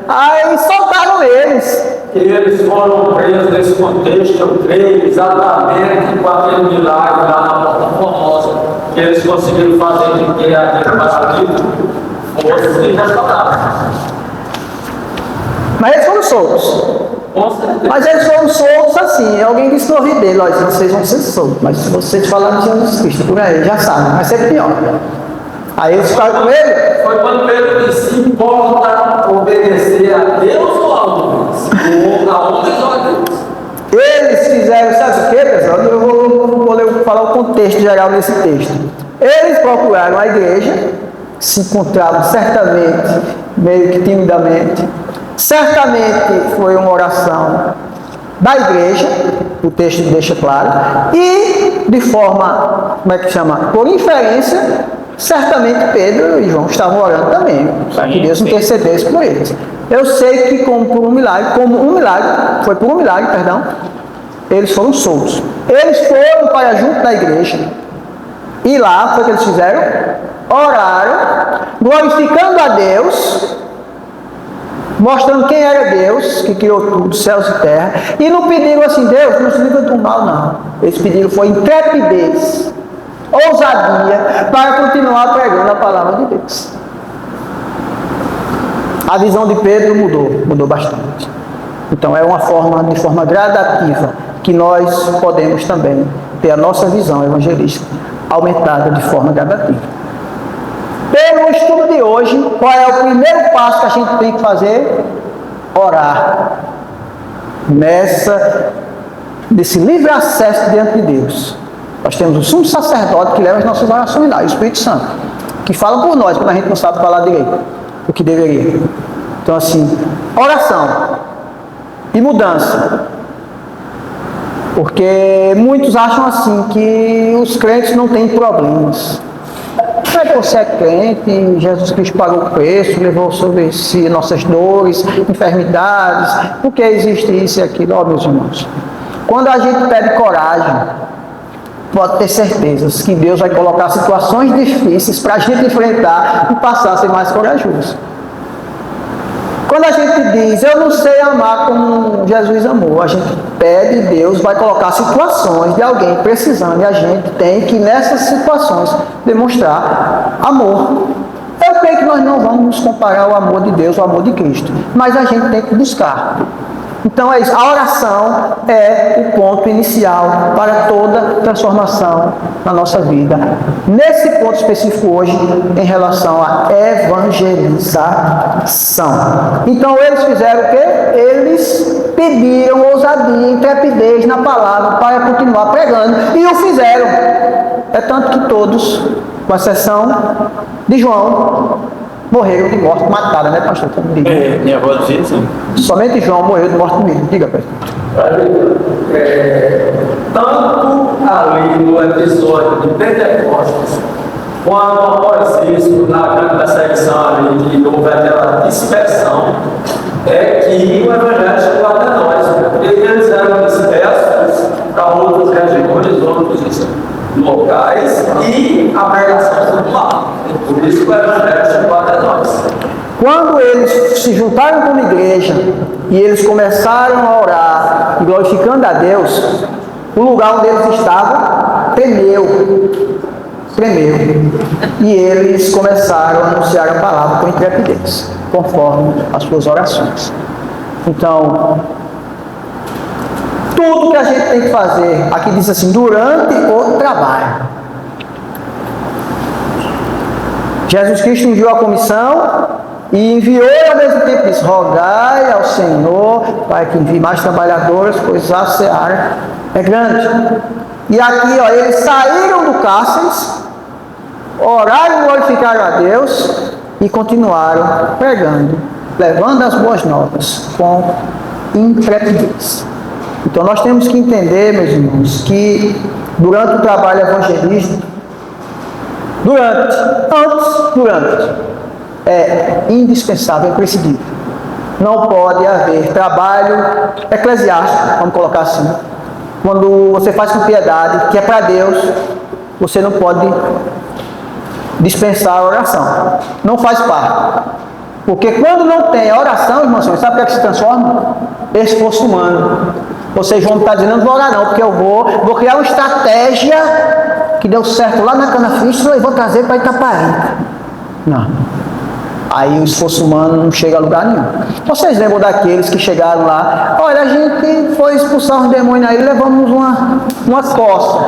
Aí soltaram eles. E eles foram presos nesse contexto, eu creio, exatamente com aquele milagre lá na Porta Formosa, que eles conseguiram fazer de que aquele paralítico fosse restaurado. Mas eles foram soltos. Com certeza. Mas eles foram soltos assim. Alguém disse no ouvido dele: olha, vocês vão ser soltos. Mas se vocês falarem de Jesus Cristo por aí, já sabem, vai ser pior. Aí eles ficaram com ele. Foi quando Pedro disse: importa obedecer a Deus ou a homens? Ou a homens ou a Deus? Eles fizeram, sabe o que, pessoal? Eu vou falar o contexto geral desse texto. Eles procuraram a igreja, se encontravam certamente, meio que timidamente. Certamente foi uma oração da igreja, o texto deixa claro, e de forma, como é que chama? Por inferência, certamente Pedro e João estavam orando também, para que Deus intercedesse por eles. Eu sei que foi por um milagre, eles foram soltos. Eles foram para junto da igreja, e lá foi o que eles fizeram, oraram, glorificando a Deus, mostrando quem era Deus, que criou tudo, céus e terra, e não pediram assim: Deus, nos livra do mal, não. Eles pediram foi intrepidez, ousadia, para continuar pregando a palavra de Deus. A visão de Pedro mudou bastante. Então é de forma gradativa, que nós podemos também ter a nossa visão evangelística aumentada de forma gradativa. Pelo estudo de hoje, qual é o primeiro passo que a gente tem que fazer? Orar. Nesse livre acesso diante de Deus. Nós temos o sumo sacerdote que leva as nossas orações lá, o Espírito Santo, que fala por nós quando a gente não sabe falar direito o que deveria. Então assim, oração e mudança. Porque muitos acham assim que os crentes não têm problemas. Como é que você é crente? Jesus Cristo pagou o preço, levou sobre si nossas dores, enfermidades. Por que existe isso e aquilo? Ó, meus irmãos, quando a gente pede coragem, pode ter certeza que Deus vai colocar situações difíceis para a gente enfrentar e passar a ser mais corajoso. Quando a gente diz, eu não sei amar como Jesus amou, a gente pede, Deus vai colocar situações de alguém precisando, e a gente tem que, nessas situações, demonstrar amor. Eu creio que nós não vamos nos comparar ao amor de Deus, ao amor de Cristo, mas a gente tem que buscar. Então é isso, a oração é o ponto inicial para toda transformação na nossa vida. Nesse ponto específico hoje, em relação à evangelização. Então eles fizeram o quê? Eles pediram ousadia, intrepidez na palavra para continuar pregando, e o fizeram. É tanto que todos, com exceção de João, morreram de morte matada, né, pastor? Minha avó dizia assim. Somente João morreu de morte mesmo. Diga, pastor. Tanto ali no episódio de Pentecostes, quando após isso, na grande perseguição ali, que houve aquela dispersão, é que o Evangelho chegou até nós, porque eles eram dispersos para outras regiões, outros locais, e a pregação foi lá. Por isso que o Evangelho chegou até nós. Quando eles se juntaram como igreja e eles começaram a orar, glorificando a Deus, o lugar onde eles estavam tremeu. E eles começaram a anunciar a palavra com intrepidez, conforme as suas orações. Então, tudo que a gente tem que fazer, aqui diz assim, durante o trabalho. Jesus Cristo enviou a comissão e enviou ao mesmo tempo disse, rogai ao Senhor para que envie mais trabalhadores, pois a seara é grande. E aqui, ó, eles saíram do cárcere, oraram e glorificaram a Deus e continuaram pregando, levando as boas novas com intrepidez. Então nós temos que entender, meus irmãos, que durante o trabalho evangelístico, durante, é indispensável, é imprescindível. Não pode haver trabalho eclesiástico, vamos colocar assim. Quando você faz com piedade, que é para Deus, você não pode dispensar a oração. Não faz parte. Porque quando não tem a oração, irmãos, sabe o que é que se transforma? Esforço humano. Você, João, está dizendo, não vou orar não, porque eu vou criar uma estratégia que deu certo lá na Cana Fístula e vou trazer para Itaparica. Não. Aí o esforço humano não chega a lugar nenhum. Vocês lembram daqueles que chegaram lá? Olha, a gente foi expulsar uns demônios aí, levamos uma coça.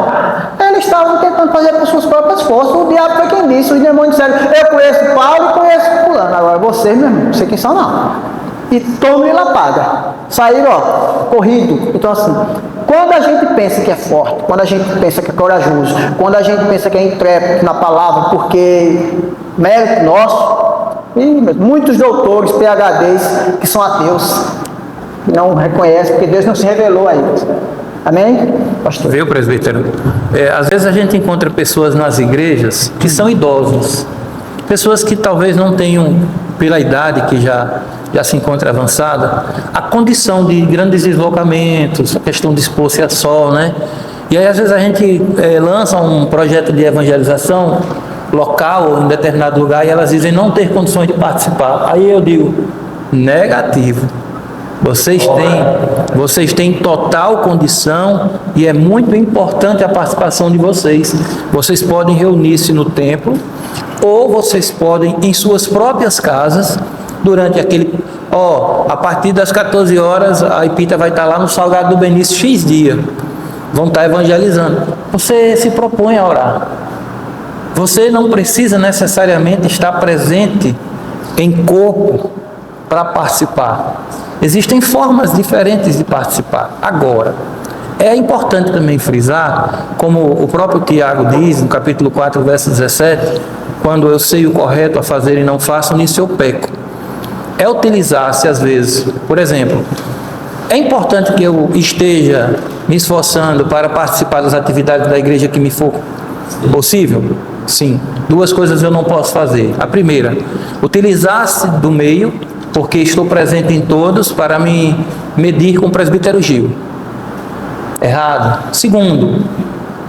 Eles estavam tentando fazer com suas próprias forças. O diabo foi quem disse. Os demônios disseram: eu conheço Paulo e conheço fulano. Agora vocês, meu irmão, não sei quem são não. E tome-lhe lá paga. Saíram, ó, corrido. Então assim, quando a gente pensa que é forte, quando a gente pensa que é corajoso, quando a gente pensa que é intrépido na palavra, porque mérito nosso, e muitos doutores, PhDs, que são ateus, que não reconhecem, porque Deus não se revelou a eles. Amém? Pastor. Viu, presbítero? Às vezes a gente encontra pessoas nas igrejas que são idosos, pessoas que talvez não tenham, pela idade que já se encontra avançada, a condição de grandes deslocamentos, a questão de expor-se a sol, né? E aí às vezes a gente lança um projeto de evangelização local ou em determinado lugar e elas dizem não ter condições de participar. Aí eu digo, negativo. Vocês têm total condição e é muito importante a participação de vocês. Vocês podem reunir-se no templo ou vocês podem em suas próprias casas durante aquele... a partir das 14 horas a Ipita vai estar lá no Salgado do Benício X dia. Vão estar evangelizando. Você se propõe a orar. Você não precisa necessariamente estar presente em corpo para participar. Existem formas diferentes de participar. Agora, é importante também frisar, como o próprio Tiago diz, no capítulo 4, verso 17, quando eu sei o correto a fazer e não faço, nisso eu peco. É utilizar-se às vezes, por exemplo, é importante que eu esteja me esforçando para participar das atividades da igreja que me for possível? Sim. Duas coisas eu não posso fazer. A primeira, utilizar-se do meio, porque estou presente em todos, para me medir com o presbítero Gil. Errado. Segundo,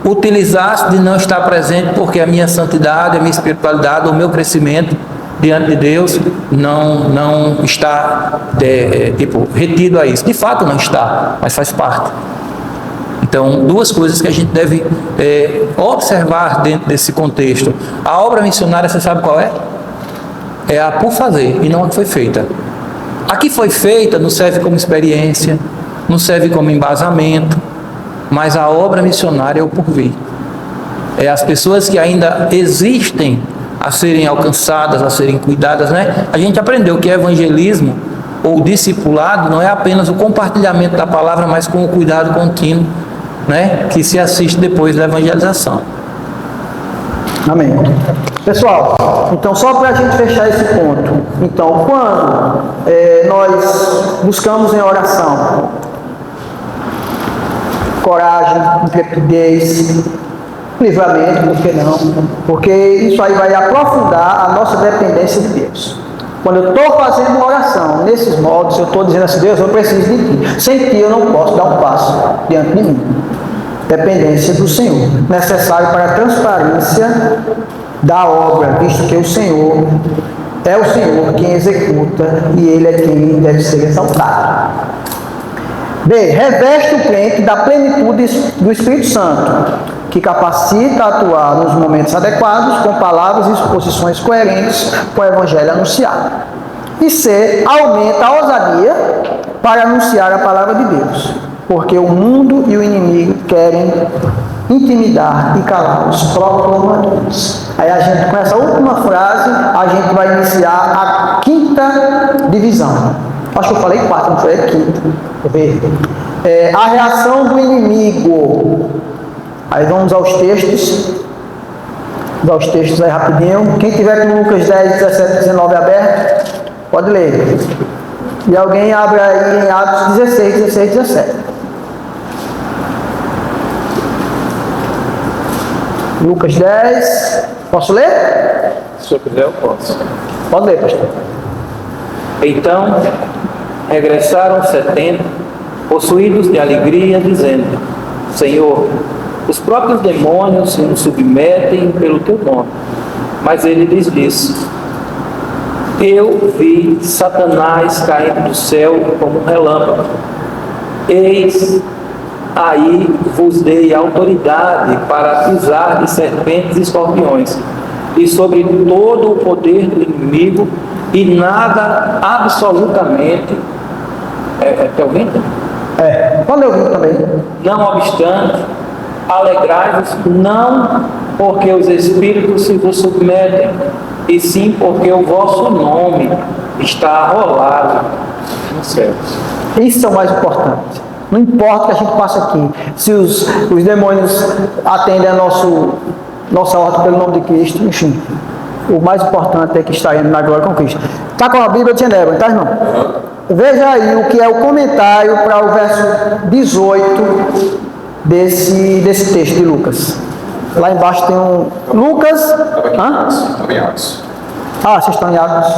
utilizar-se de não estar presente, porque a minha santidade, a minha espiritualidade, o meu crescimento diante de Deus não está retido a isso. De fato não está, mas faz parte. Então, duas coisas que a gente deve observar dentro desse contexto. A obra missionária, você sabe qual é? É a por fazer e não a que foi feita. A que foi feita não serve como experiência, não serve como embasamento, mas a obra missionária é o por vir. É as pessoas que ainda existem a serem alcançadas, a serem cuidadas, né? A gente aprendeu que evangelismo ou discipulado não é apenas o compartilhamento da palavra, mas com o cuidado contínuo, né? Que se assiste depois da evangelização. Amém. Pessoal, então só para a gente fechar esse ponto, então quando nós buscamos em oração coragem, intrepidez, livramento, por que não? Porque isso aí vai aprofundar a nossa dependência de Deus. Quando eu estou fazendo uma oração nesses modos, eu estou dizendo assim: Deus, eu preciso de Ti. Sem Ti eu não posso dar um passo diante de mim. Dependência do Senhor, necessário para a transparência da obra, visto que o Senhor é o Senhor quem executa e Ele é quem deve ser exaltado. B. Reveste o crente da plenitude do Espírito Santo, que capacita a atuar nos momentos adequados, com palavras e exposições coerentes com o Evangelho anunciado. E C. Aumenta a ousadia para anunciar a palavra de Deus, porque o mundo e o inimigo querem intimidar e calar os proclamadores. Aí a gente, com essa última frase, a gente vai iniciar a quinta divisão. Acho que eu falei quarta, não foi a quinta. A reação do inimigo. Aí vamos aos textos. Vamos aos textos aí rapidinho. Quem tiver com Lucas 10, 17, 19 aberto, pode ler. E alguém abre aí em Atos 16, 16, 17. Lucas 10. Posso ler? Se eu quiser, eu posso. Pode ler, pastor. Então, regressaram 70, possuídos de alegria, dizendo: Senhor, os próprios demônios se nos submetem pelo Teu nome. Mas ele lhes disse: Eu vi Satanás caindo do céu como um relâmpago. Eis, aí vos dei autoridade para pisar de serpentes e escorpiões, e sobre todo o poder do inimigo, e nada absolutamente... Quer ouvir? Pode ouvir também. Não obstante, alegrai-vos, não porque os espíritos se vos submetem, e sim porque o vosso nome está arrolado nos céus. Isso é o mais importante. Não importa o que a gente passa aqui. Se os demônios atendem a nossa ordem pelo nome de Cristo, enfim. O mais importante é que está indo na glória com Cristo. Está com a Bíblia de Genebra, tá, irmão? Veja aí o que é o comentário para o verso 18 desse texto de Lucas. Lá embaixo tem um... Lucas... Hã? Também Atos. Ah, vocês estão em Atos.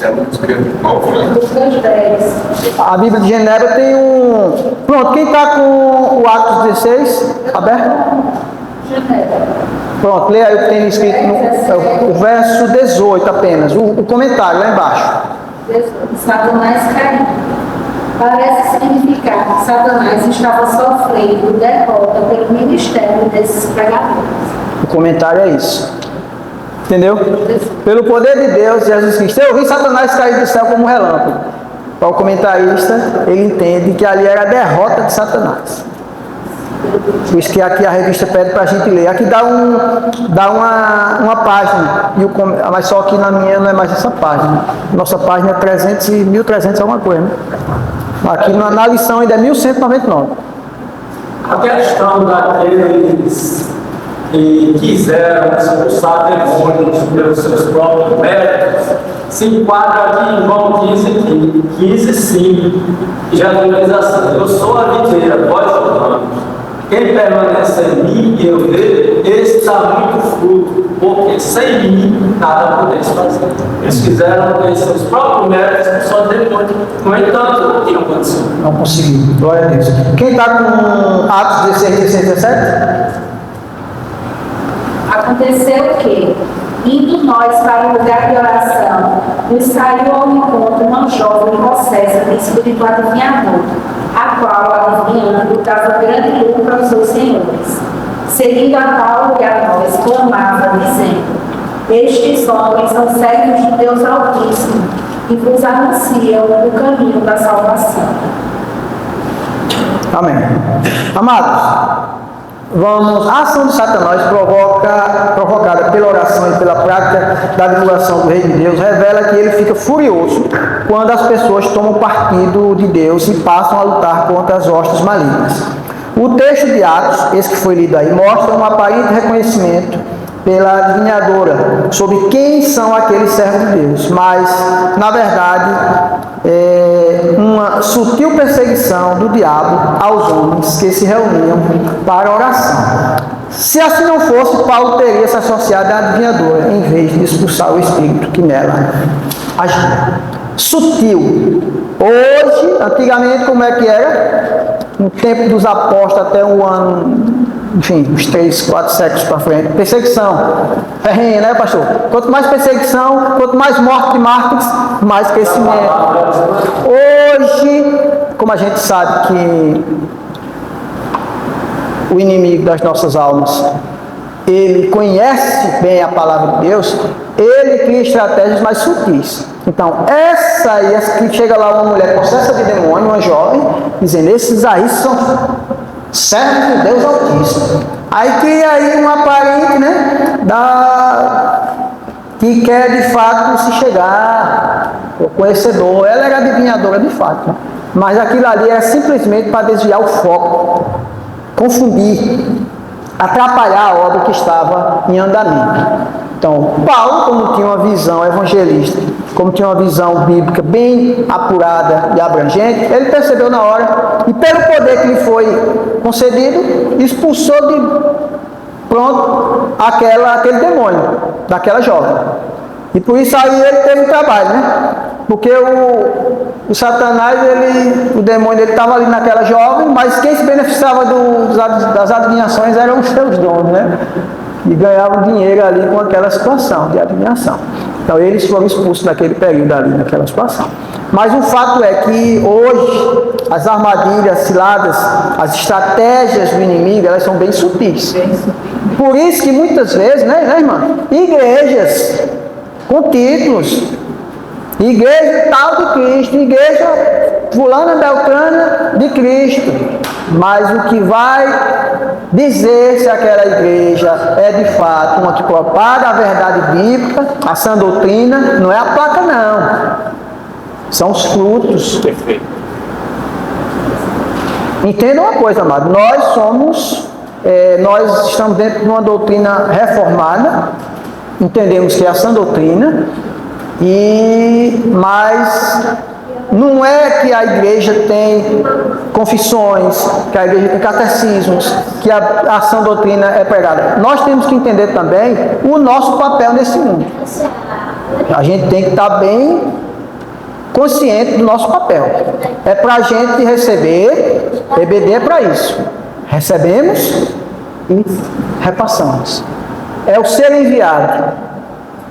É Lucas 9, né? Lucas 10. A Bíblia de Genebra tem um... Pronto, quem está com o Atos 16 aberto? Genebra. Pronto, leia aí o que tem escrito o verso 18 apenas, o comentário lá embaixo. Satanás caiu. Parece significar que Satanás estava sofrendo derrota pelo ministério desses pregadores. O comentário é isso. Entendeu? Pelo poder de Deus, Jesus Cristo. Eu vi Satanás cair do céu como um relâmpago. Para o comentarista, ele entende que ali era a derrota de Satanás. Por isso que aqui a revista pede para a gente ler. Aqui dá uma página, mas só que na minha não é mais essa página. Nossa página é 300 e 1300 alguma coisa. Né? Aqui na lição ainda é 1199. A questão daqueles que quiseram expulsar demônios pelos seus próprios méritos se enquadra aqui em João 15 sim. Jesus diz assim: eu sou a videira, vós os ramos. Quem permanece em mim e eu nele, esse dá muito fruto, porque sem mim nada podeis fazer. Eles quiseram conhecer os próprios méritos só depois. No entanto, não tinham condição. Não consegui, glória a Deus. Quem está com Atos 16, 16, 17? Aconteceu que, indo nós para o lugar de oração, nos saiu ao encontro uma jovem possessa de espírito adivinhador, a qual, adivinhando, dava grande lucro aos seus senhores. Seguindo a Paulo e a nós, clamava, dizendo: estes homens são servos de Deus Altíssimo, e vos anunciam o caminho da salvação. Amém. Amados, a ação de Satanás provocada pela oração e pela prática da divulgação do Reino de Deus, revela que ele fica furioso quando as pessoas tomam partido de Deus e passam a lutar contra as hostes malignas. O texto de Atos, esse que foi lido aí, mostra um aparente reconhecimento pela adivinhadora sobre quem são aqueles servos de Deus, mas, na verdade, é uma sutil perseguição do diabo aos homens que se reuniam para a oração. Se assim não fosse, Paulo teria se associado à adivinhadora, em vez de expulsar o espírito que nela agia. Sutil. Hoje, antigamente, como é que era? No tempo dos apóstolos, até o ano, enfim, uns 3, 4 séculos para frente, perseguição ferrenha, né, pastor? Quanto mais perseguição, quanto mais morte de mártires, mais crescimento. Hoje, como a gente sabe que o inimigo das nossas almas, ele conhece bem a palavra de Deus, ele cria estratégias mais sutis. Então, essa aí, que chega lá uma mulher possessa de demônio, uma jovem, dizendo: esses aí são servos de Deus Altíssimo. Aí cria aí um aparente, né, que quer de fato se chegar, o conhecedor. Ela era adivinhadora de fato, né? Mas aquilo ali era simplesmente para desviar o foco, confundir, atrapalhar a obra que estava em andamento. Então, Paulo, como tinha uma visão evangelista, como tinha uma visão bíblica bem apurada e abrangente, ele percebeu na hora, e pelo poder que lhe foi concedido, expulsou de pronto aquele demônio, daquela jovem. E por isso aí ele teve um trabalho, né? Porque o Satanás, o demônio, ele estava ali naquela jovem, mas quem se beneficiava das adivinhações eram os seus donos, né? E ganhavam dinheiro ali com aquela situação de adivinhação. Então eles foram expulsos naquele período ali, naquela situação. Mas o fato é que hoje as armadilhas, as ciladas, as estratégias do inimigo, elas são bem sutis. Por isso que muitas vezes, né irmã? Igrejas com títulos, igreja tal de Cristo, igreja fulana beltrana de Cristo, mas o que vai dizer se aquela igreja é de fato uma que propaga a verdade bíblica, a sã doutrina, não é a placa não, são os frutos. Perfeito. Entenda uma coisa, amado, nós estamos dentro de uma doutrina reformada, entendemos que é a sã doutrina, mas não é que a igreja tem confissões, que a igreja tem catecismos, que a sã doutrina é pregada. Nós temos que entender também o nosso papel nesse mundo. A gente tem que estar bem consciente do nosso papel. É para a gente receber, EBD é para isso. Recebemos e repassamos. É o ser enviado.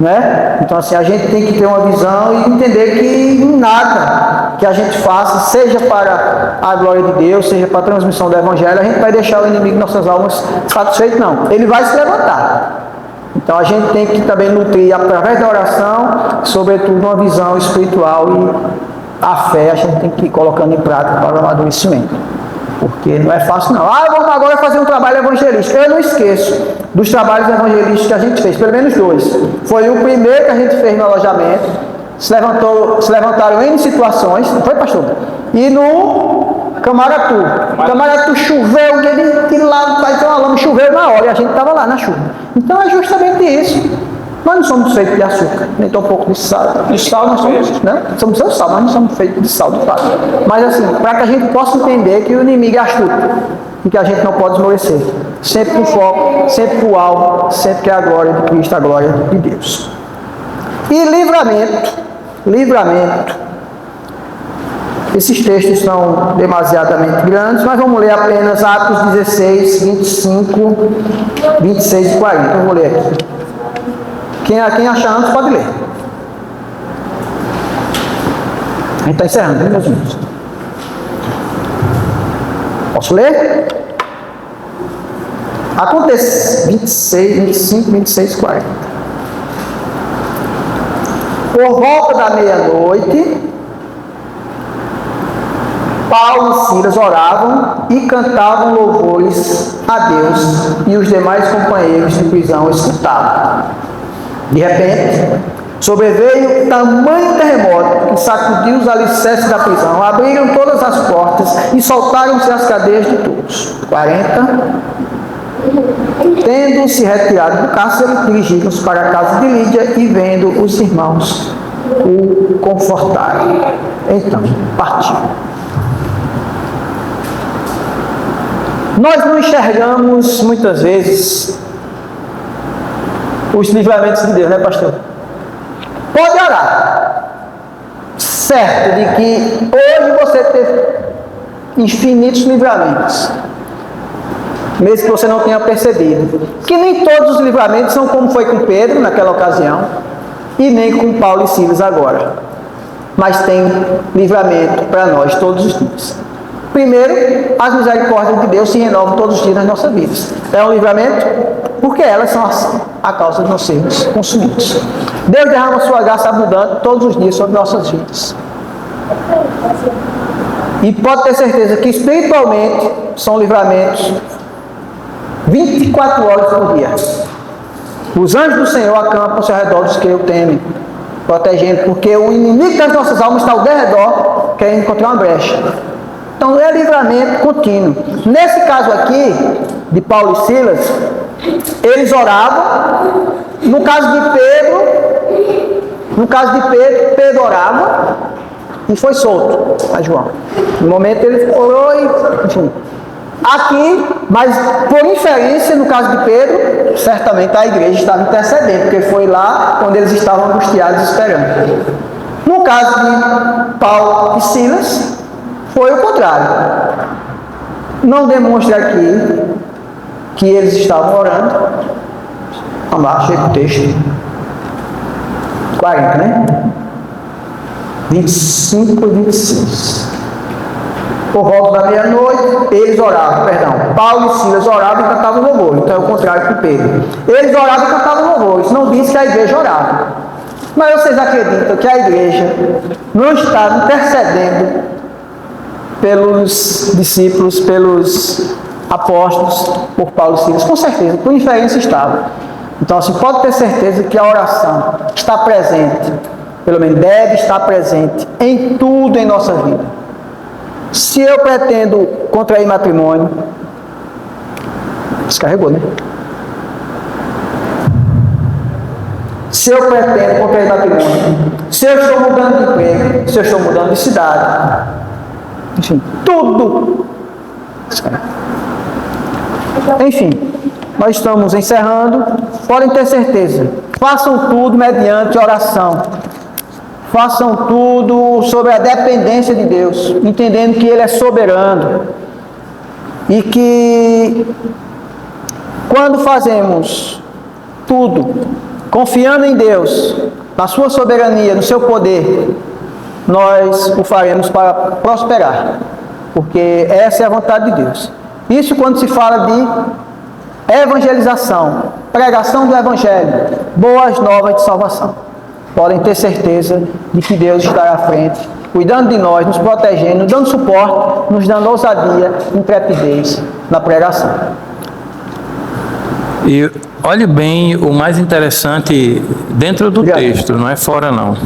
Né? Então assim, a gente tem que ter uma visão e entender que nada que a gente faça, seja para a glória de Deus, seja para a transmissão do Evangelho, a gente vai deixar o inimigo de nossas almas satisfeito, não. Ele vai se levantar. Então a gente tem que também nutrir, através da oração, sobretudo uma visão espiritual, e a fé a gente tem que ir colocando em prática para o amadurecimento. Porque não é fácil não. Vamos agora fazer um trabalho evangelístico. Eu não esqueço dos trabalhos evangelísticos que a gente fez, pelo menos 2. Foi o primeiro que a gente fez no alojamento. Se levantaram N situações, não foi, pastor? E no Camaratu choveu, de lá vai ter uma lama, choveu na hora, e a gente estava lá na chuva. Então é justamente isso. Nós não somos feitos de açúcar, nem tão pouco de sal. De sal nós somos, né? Somos seu sal, mas não somos feitos de sal, de fato. Mas assim, para que a gente possa entender que o inimigo é astuto e que a gente não pode esmorecer. Sempre com foco, sempre com o alvo, sempre que é a glória de Cristo, a glória de Deus. E livramento. Esses textos são demasiadamente grandes, mas vamos ler apenas Atos 16, 25, 26 e 40. Vamos ler aqui. Quem achar antes pode ler. A gente está encerrando, meus irmãos. Posso ler? Acontece 26, 25, 26, 40. Por volta da meia-noite, Paulo e Silas oravam e cantavam louvores a Deus, e os demais companheiros de prisão escutavam. De repente, sobreveio tamanho terremoto que sacudiu os alicerces da prisão, abriram todas as portas e soltaram-se as cadeias de todos. 40. Tendo se retirado do cárcere, dirigiram-se para a casa de Lídia e, vendo os irmãos, o confortaram. Então, partiu. Nós não enxergamos muitas vezes os livramentos de Deus, né, pastor? Pode orar, certo de que hoje você teve infinitos livramentos, mesmo que você não tenha percebido. Que nem todos os livramentos são como foi com Pedro naquela ocasião, e nem com Paulo e Silas agora. Mas tem livramento para nós todos os dias. Primeiro, as misericórdias de Deus se renovam todos os dias nas nossas vidas. É um livramento porque elas são a causa de nós sermos consumidos. Deus derrama sua graça abundante todos os dias sobre nossas vidas. E pode ter certeza que espiritualmente são livramentos 24 horas por dia. Os anjos do Senhor acampam-se ao redor dos que o temem, protegendo, porque o inimigo das nossas almas está ao derredor, querendo encontrar uma brecha. Então é livramento contínuo. Nesse caso aqui, de Paulo e Silas, eles oravam. No caso de Pedro, Pedro orava e foi solto a João. No momento ele orou e, enfim. Aqui, mas por inferência, no caso de Pedro, certamente a igreja estava intercedendo, porque foi lá quando eles estavam angustiados esperando. No caso de Paulo e Silas, foi o contrário. Não demonstra aqui que eles estavam orando. Vamos lá, chega o texto. 40, né? 25 e 26. Por volta da meia-noite, eles oravam, Paulo e Silas oravam e cantavam louvores. Então é o contrário que Pedro. Eles oravam e cantavam louvores. Não diz que a igreja orava. Mas vocês acreditam que a igreja não está intercedendo pelos discípulos, pelos apóstolos por Paulo e Silas, com certeza, por inferência estava. Então, assim, pode ter certeza que a oração está presente, pelo menos deve estar presente em tudo em nossa vida. Se eu pretendo contrair matrimônio, descarregou, né? Se eu pretendo contrair matrimônio, se eu estou mudando de emprego, se eu estou mudando de cidade, enfim, tudo. Enfim, nós estamos encerrando. Podem ter certeza, façam tudo mediante oração. Façam tudo sobre a dependência de Deus, entendendo que Ele é soberano e que quando fazemos tudo confiando em Deus, na sua soberania, no seu poder, nós o faremos para prosperar, porque essa é a vontade de Deus. Isso quando se fala de evangelização, pregação do Evangelho, boas novas de salvação. Podem ter certeza de que Deus estará à frente, cuidando de nós, nos protegendo, nos dando suporte, nos dando ousadia, intrepidez na pregação. E olhe bem o mais interessante dentro do texto, não é fora não.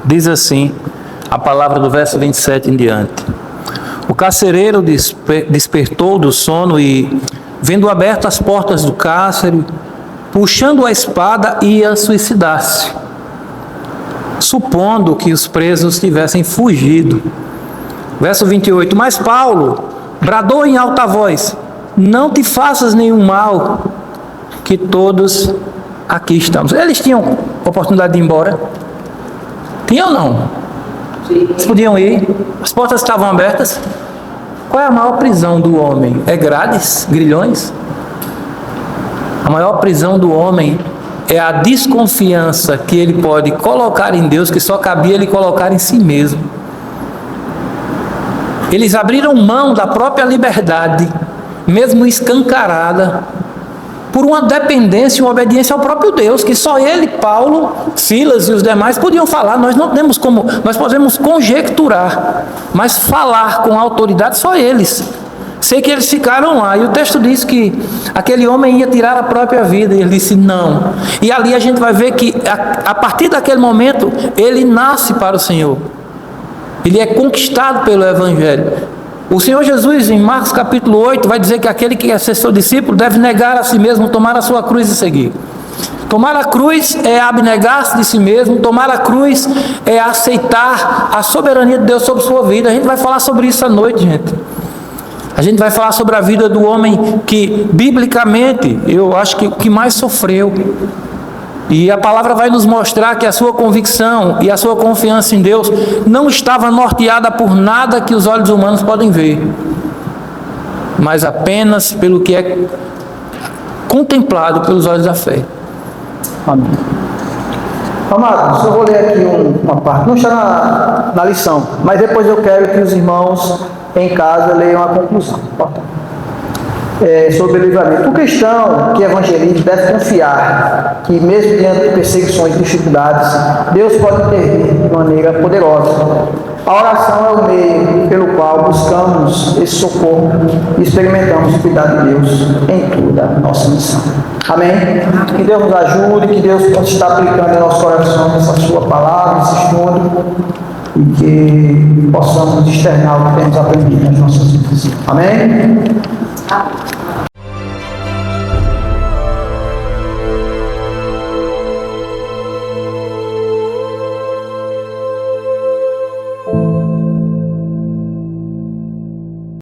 Diz assim, a palavra do verso 27 em diante. O carcereiro despertou do sono e, vendo abertas as portas do cárcere, puxando a espada, ia suicidar-se, supondo que os presos tivessem fugido. Verso 28. Mas Paulo bradou em alta voz: não te faças nenhum mal, que todos aqui estamos. Eles tinham oportunidade de ir embora? Tinham ou não? Eles podiam ir, as portas estavam abertas. Qual é a maior prisão do homem? É grades, grilhões? A maior prisão do homem é a desconfiança que ele pode colocar em Deus, que só cabia ele colocar em si mesmo. Eles abriram mão da própria liberdade, mesmo escancarada, por uma dependência e uma obediência ao próprio Deus, que só ele, Paulo, Silas e os demais podiam falar. Nós não temos como, nós podemos conjecturar, mas falar com autoridade só eles. Sei que eles ficaram lá, e o texto diz que aquele homem ia tirar a própria vida, e ele disse não. E ali a gente vai ver que a partir daquele momento, ele nasce para o Senhor. Ele é conquistado pelo Evangelho. O Senhor Jesus, em Marcos capítulo 8, vai dizer que aquele que quer ser seu discípulo deve negar a si mesmo, tomar a sua cruz e seguir. Tomar a cruz é abnegar-se de si mesmo, tomar a cruz é aceitar a soberania de Deus sobre sua vida. A gente vai falar sobre isso à noite, gente. A gente vai falar sobre a vida do homem que, biblicamente, eu acho que o que mais sofreu. E a palavra vai nos mostrar que a sua convicção e a sua confiança em Deus não estava norteada por nada que os olhos humanos podem ver, mas apenas pelo que é contemplado pelos olhos da fé. Amém. Amados, eu vou ler aqui uma parte, não está na lição, mas depois eu quero que os irmãos em casa leiam a conclusão. Sobre o livramento. O cristão que evangeliza deve confiar que, mesmo diante de perseguições e dificuldades, Deus pode intervir de maneira poderosa. A oração é o meio pelo qual buscamos esse socorro e experimentamos o cuidado de Deus em toda a nossa missão. Amém? Que Deus nos ajude, que Deus possa estar aplicando em nosso coração essa sua palavra, esse estudo, e que possamos externar o que temos aprendido nas nossas vidas. Amém?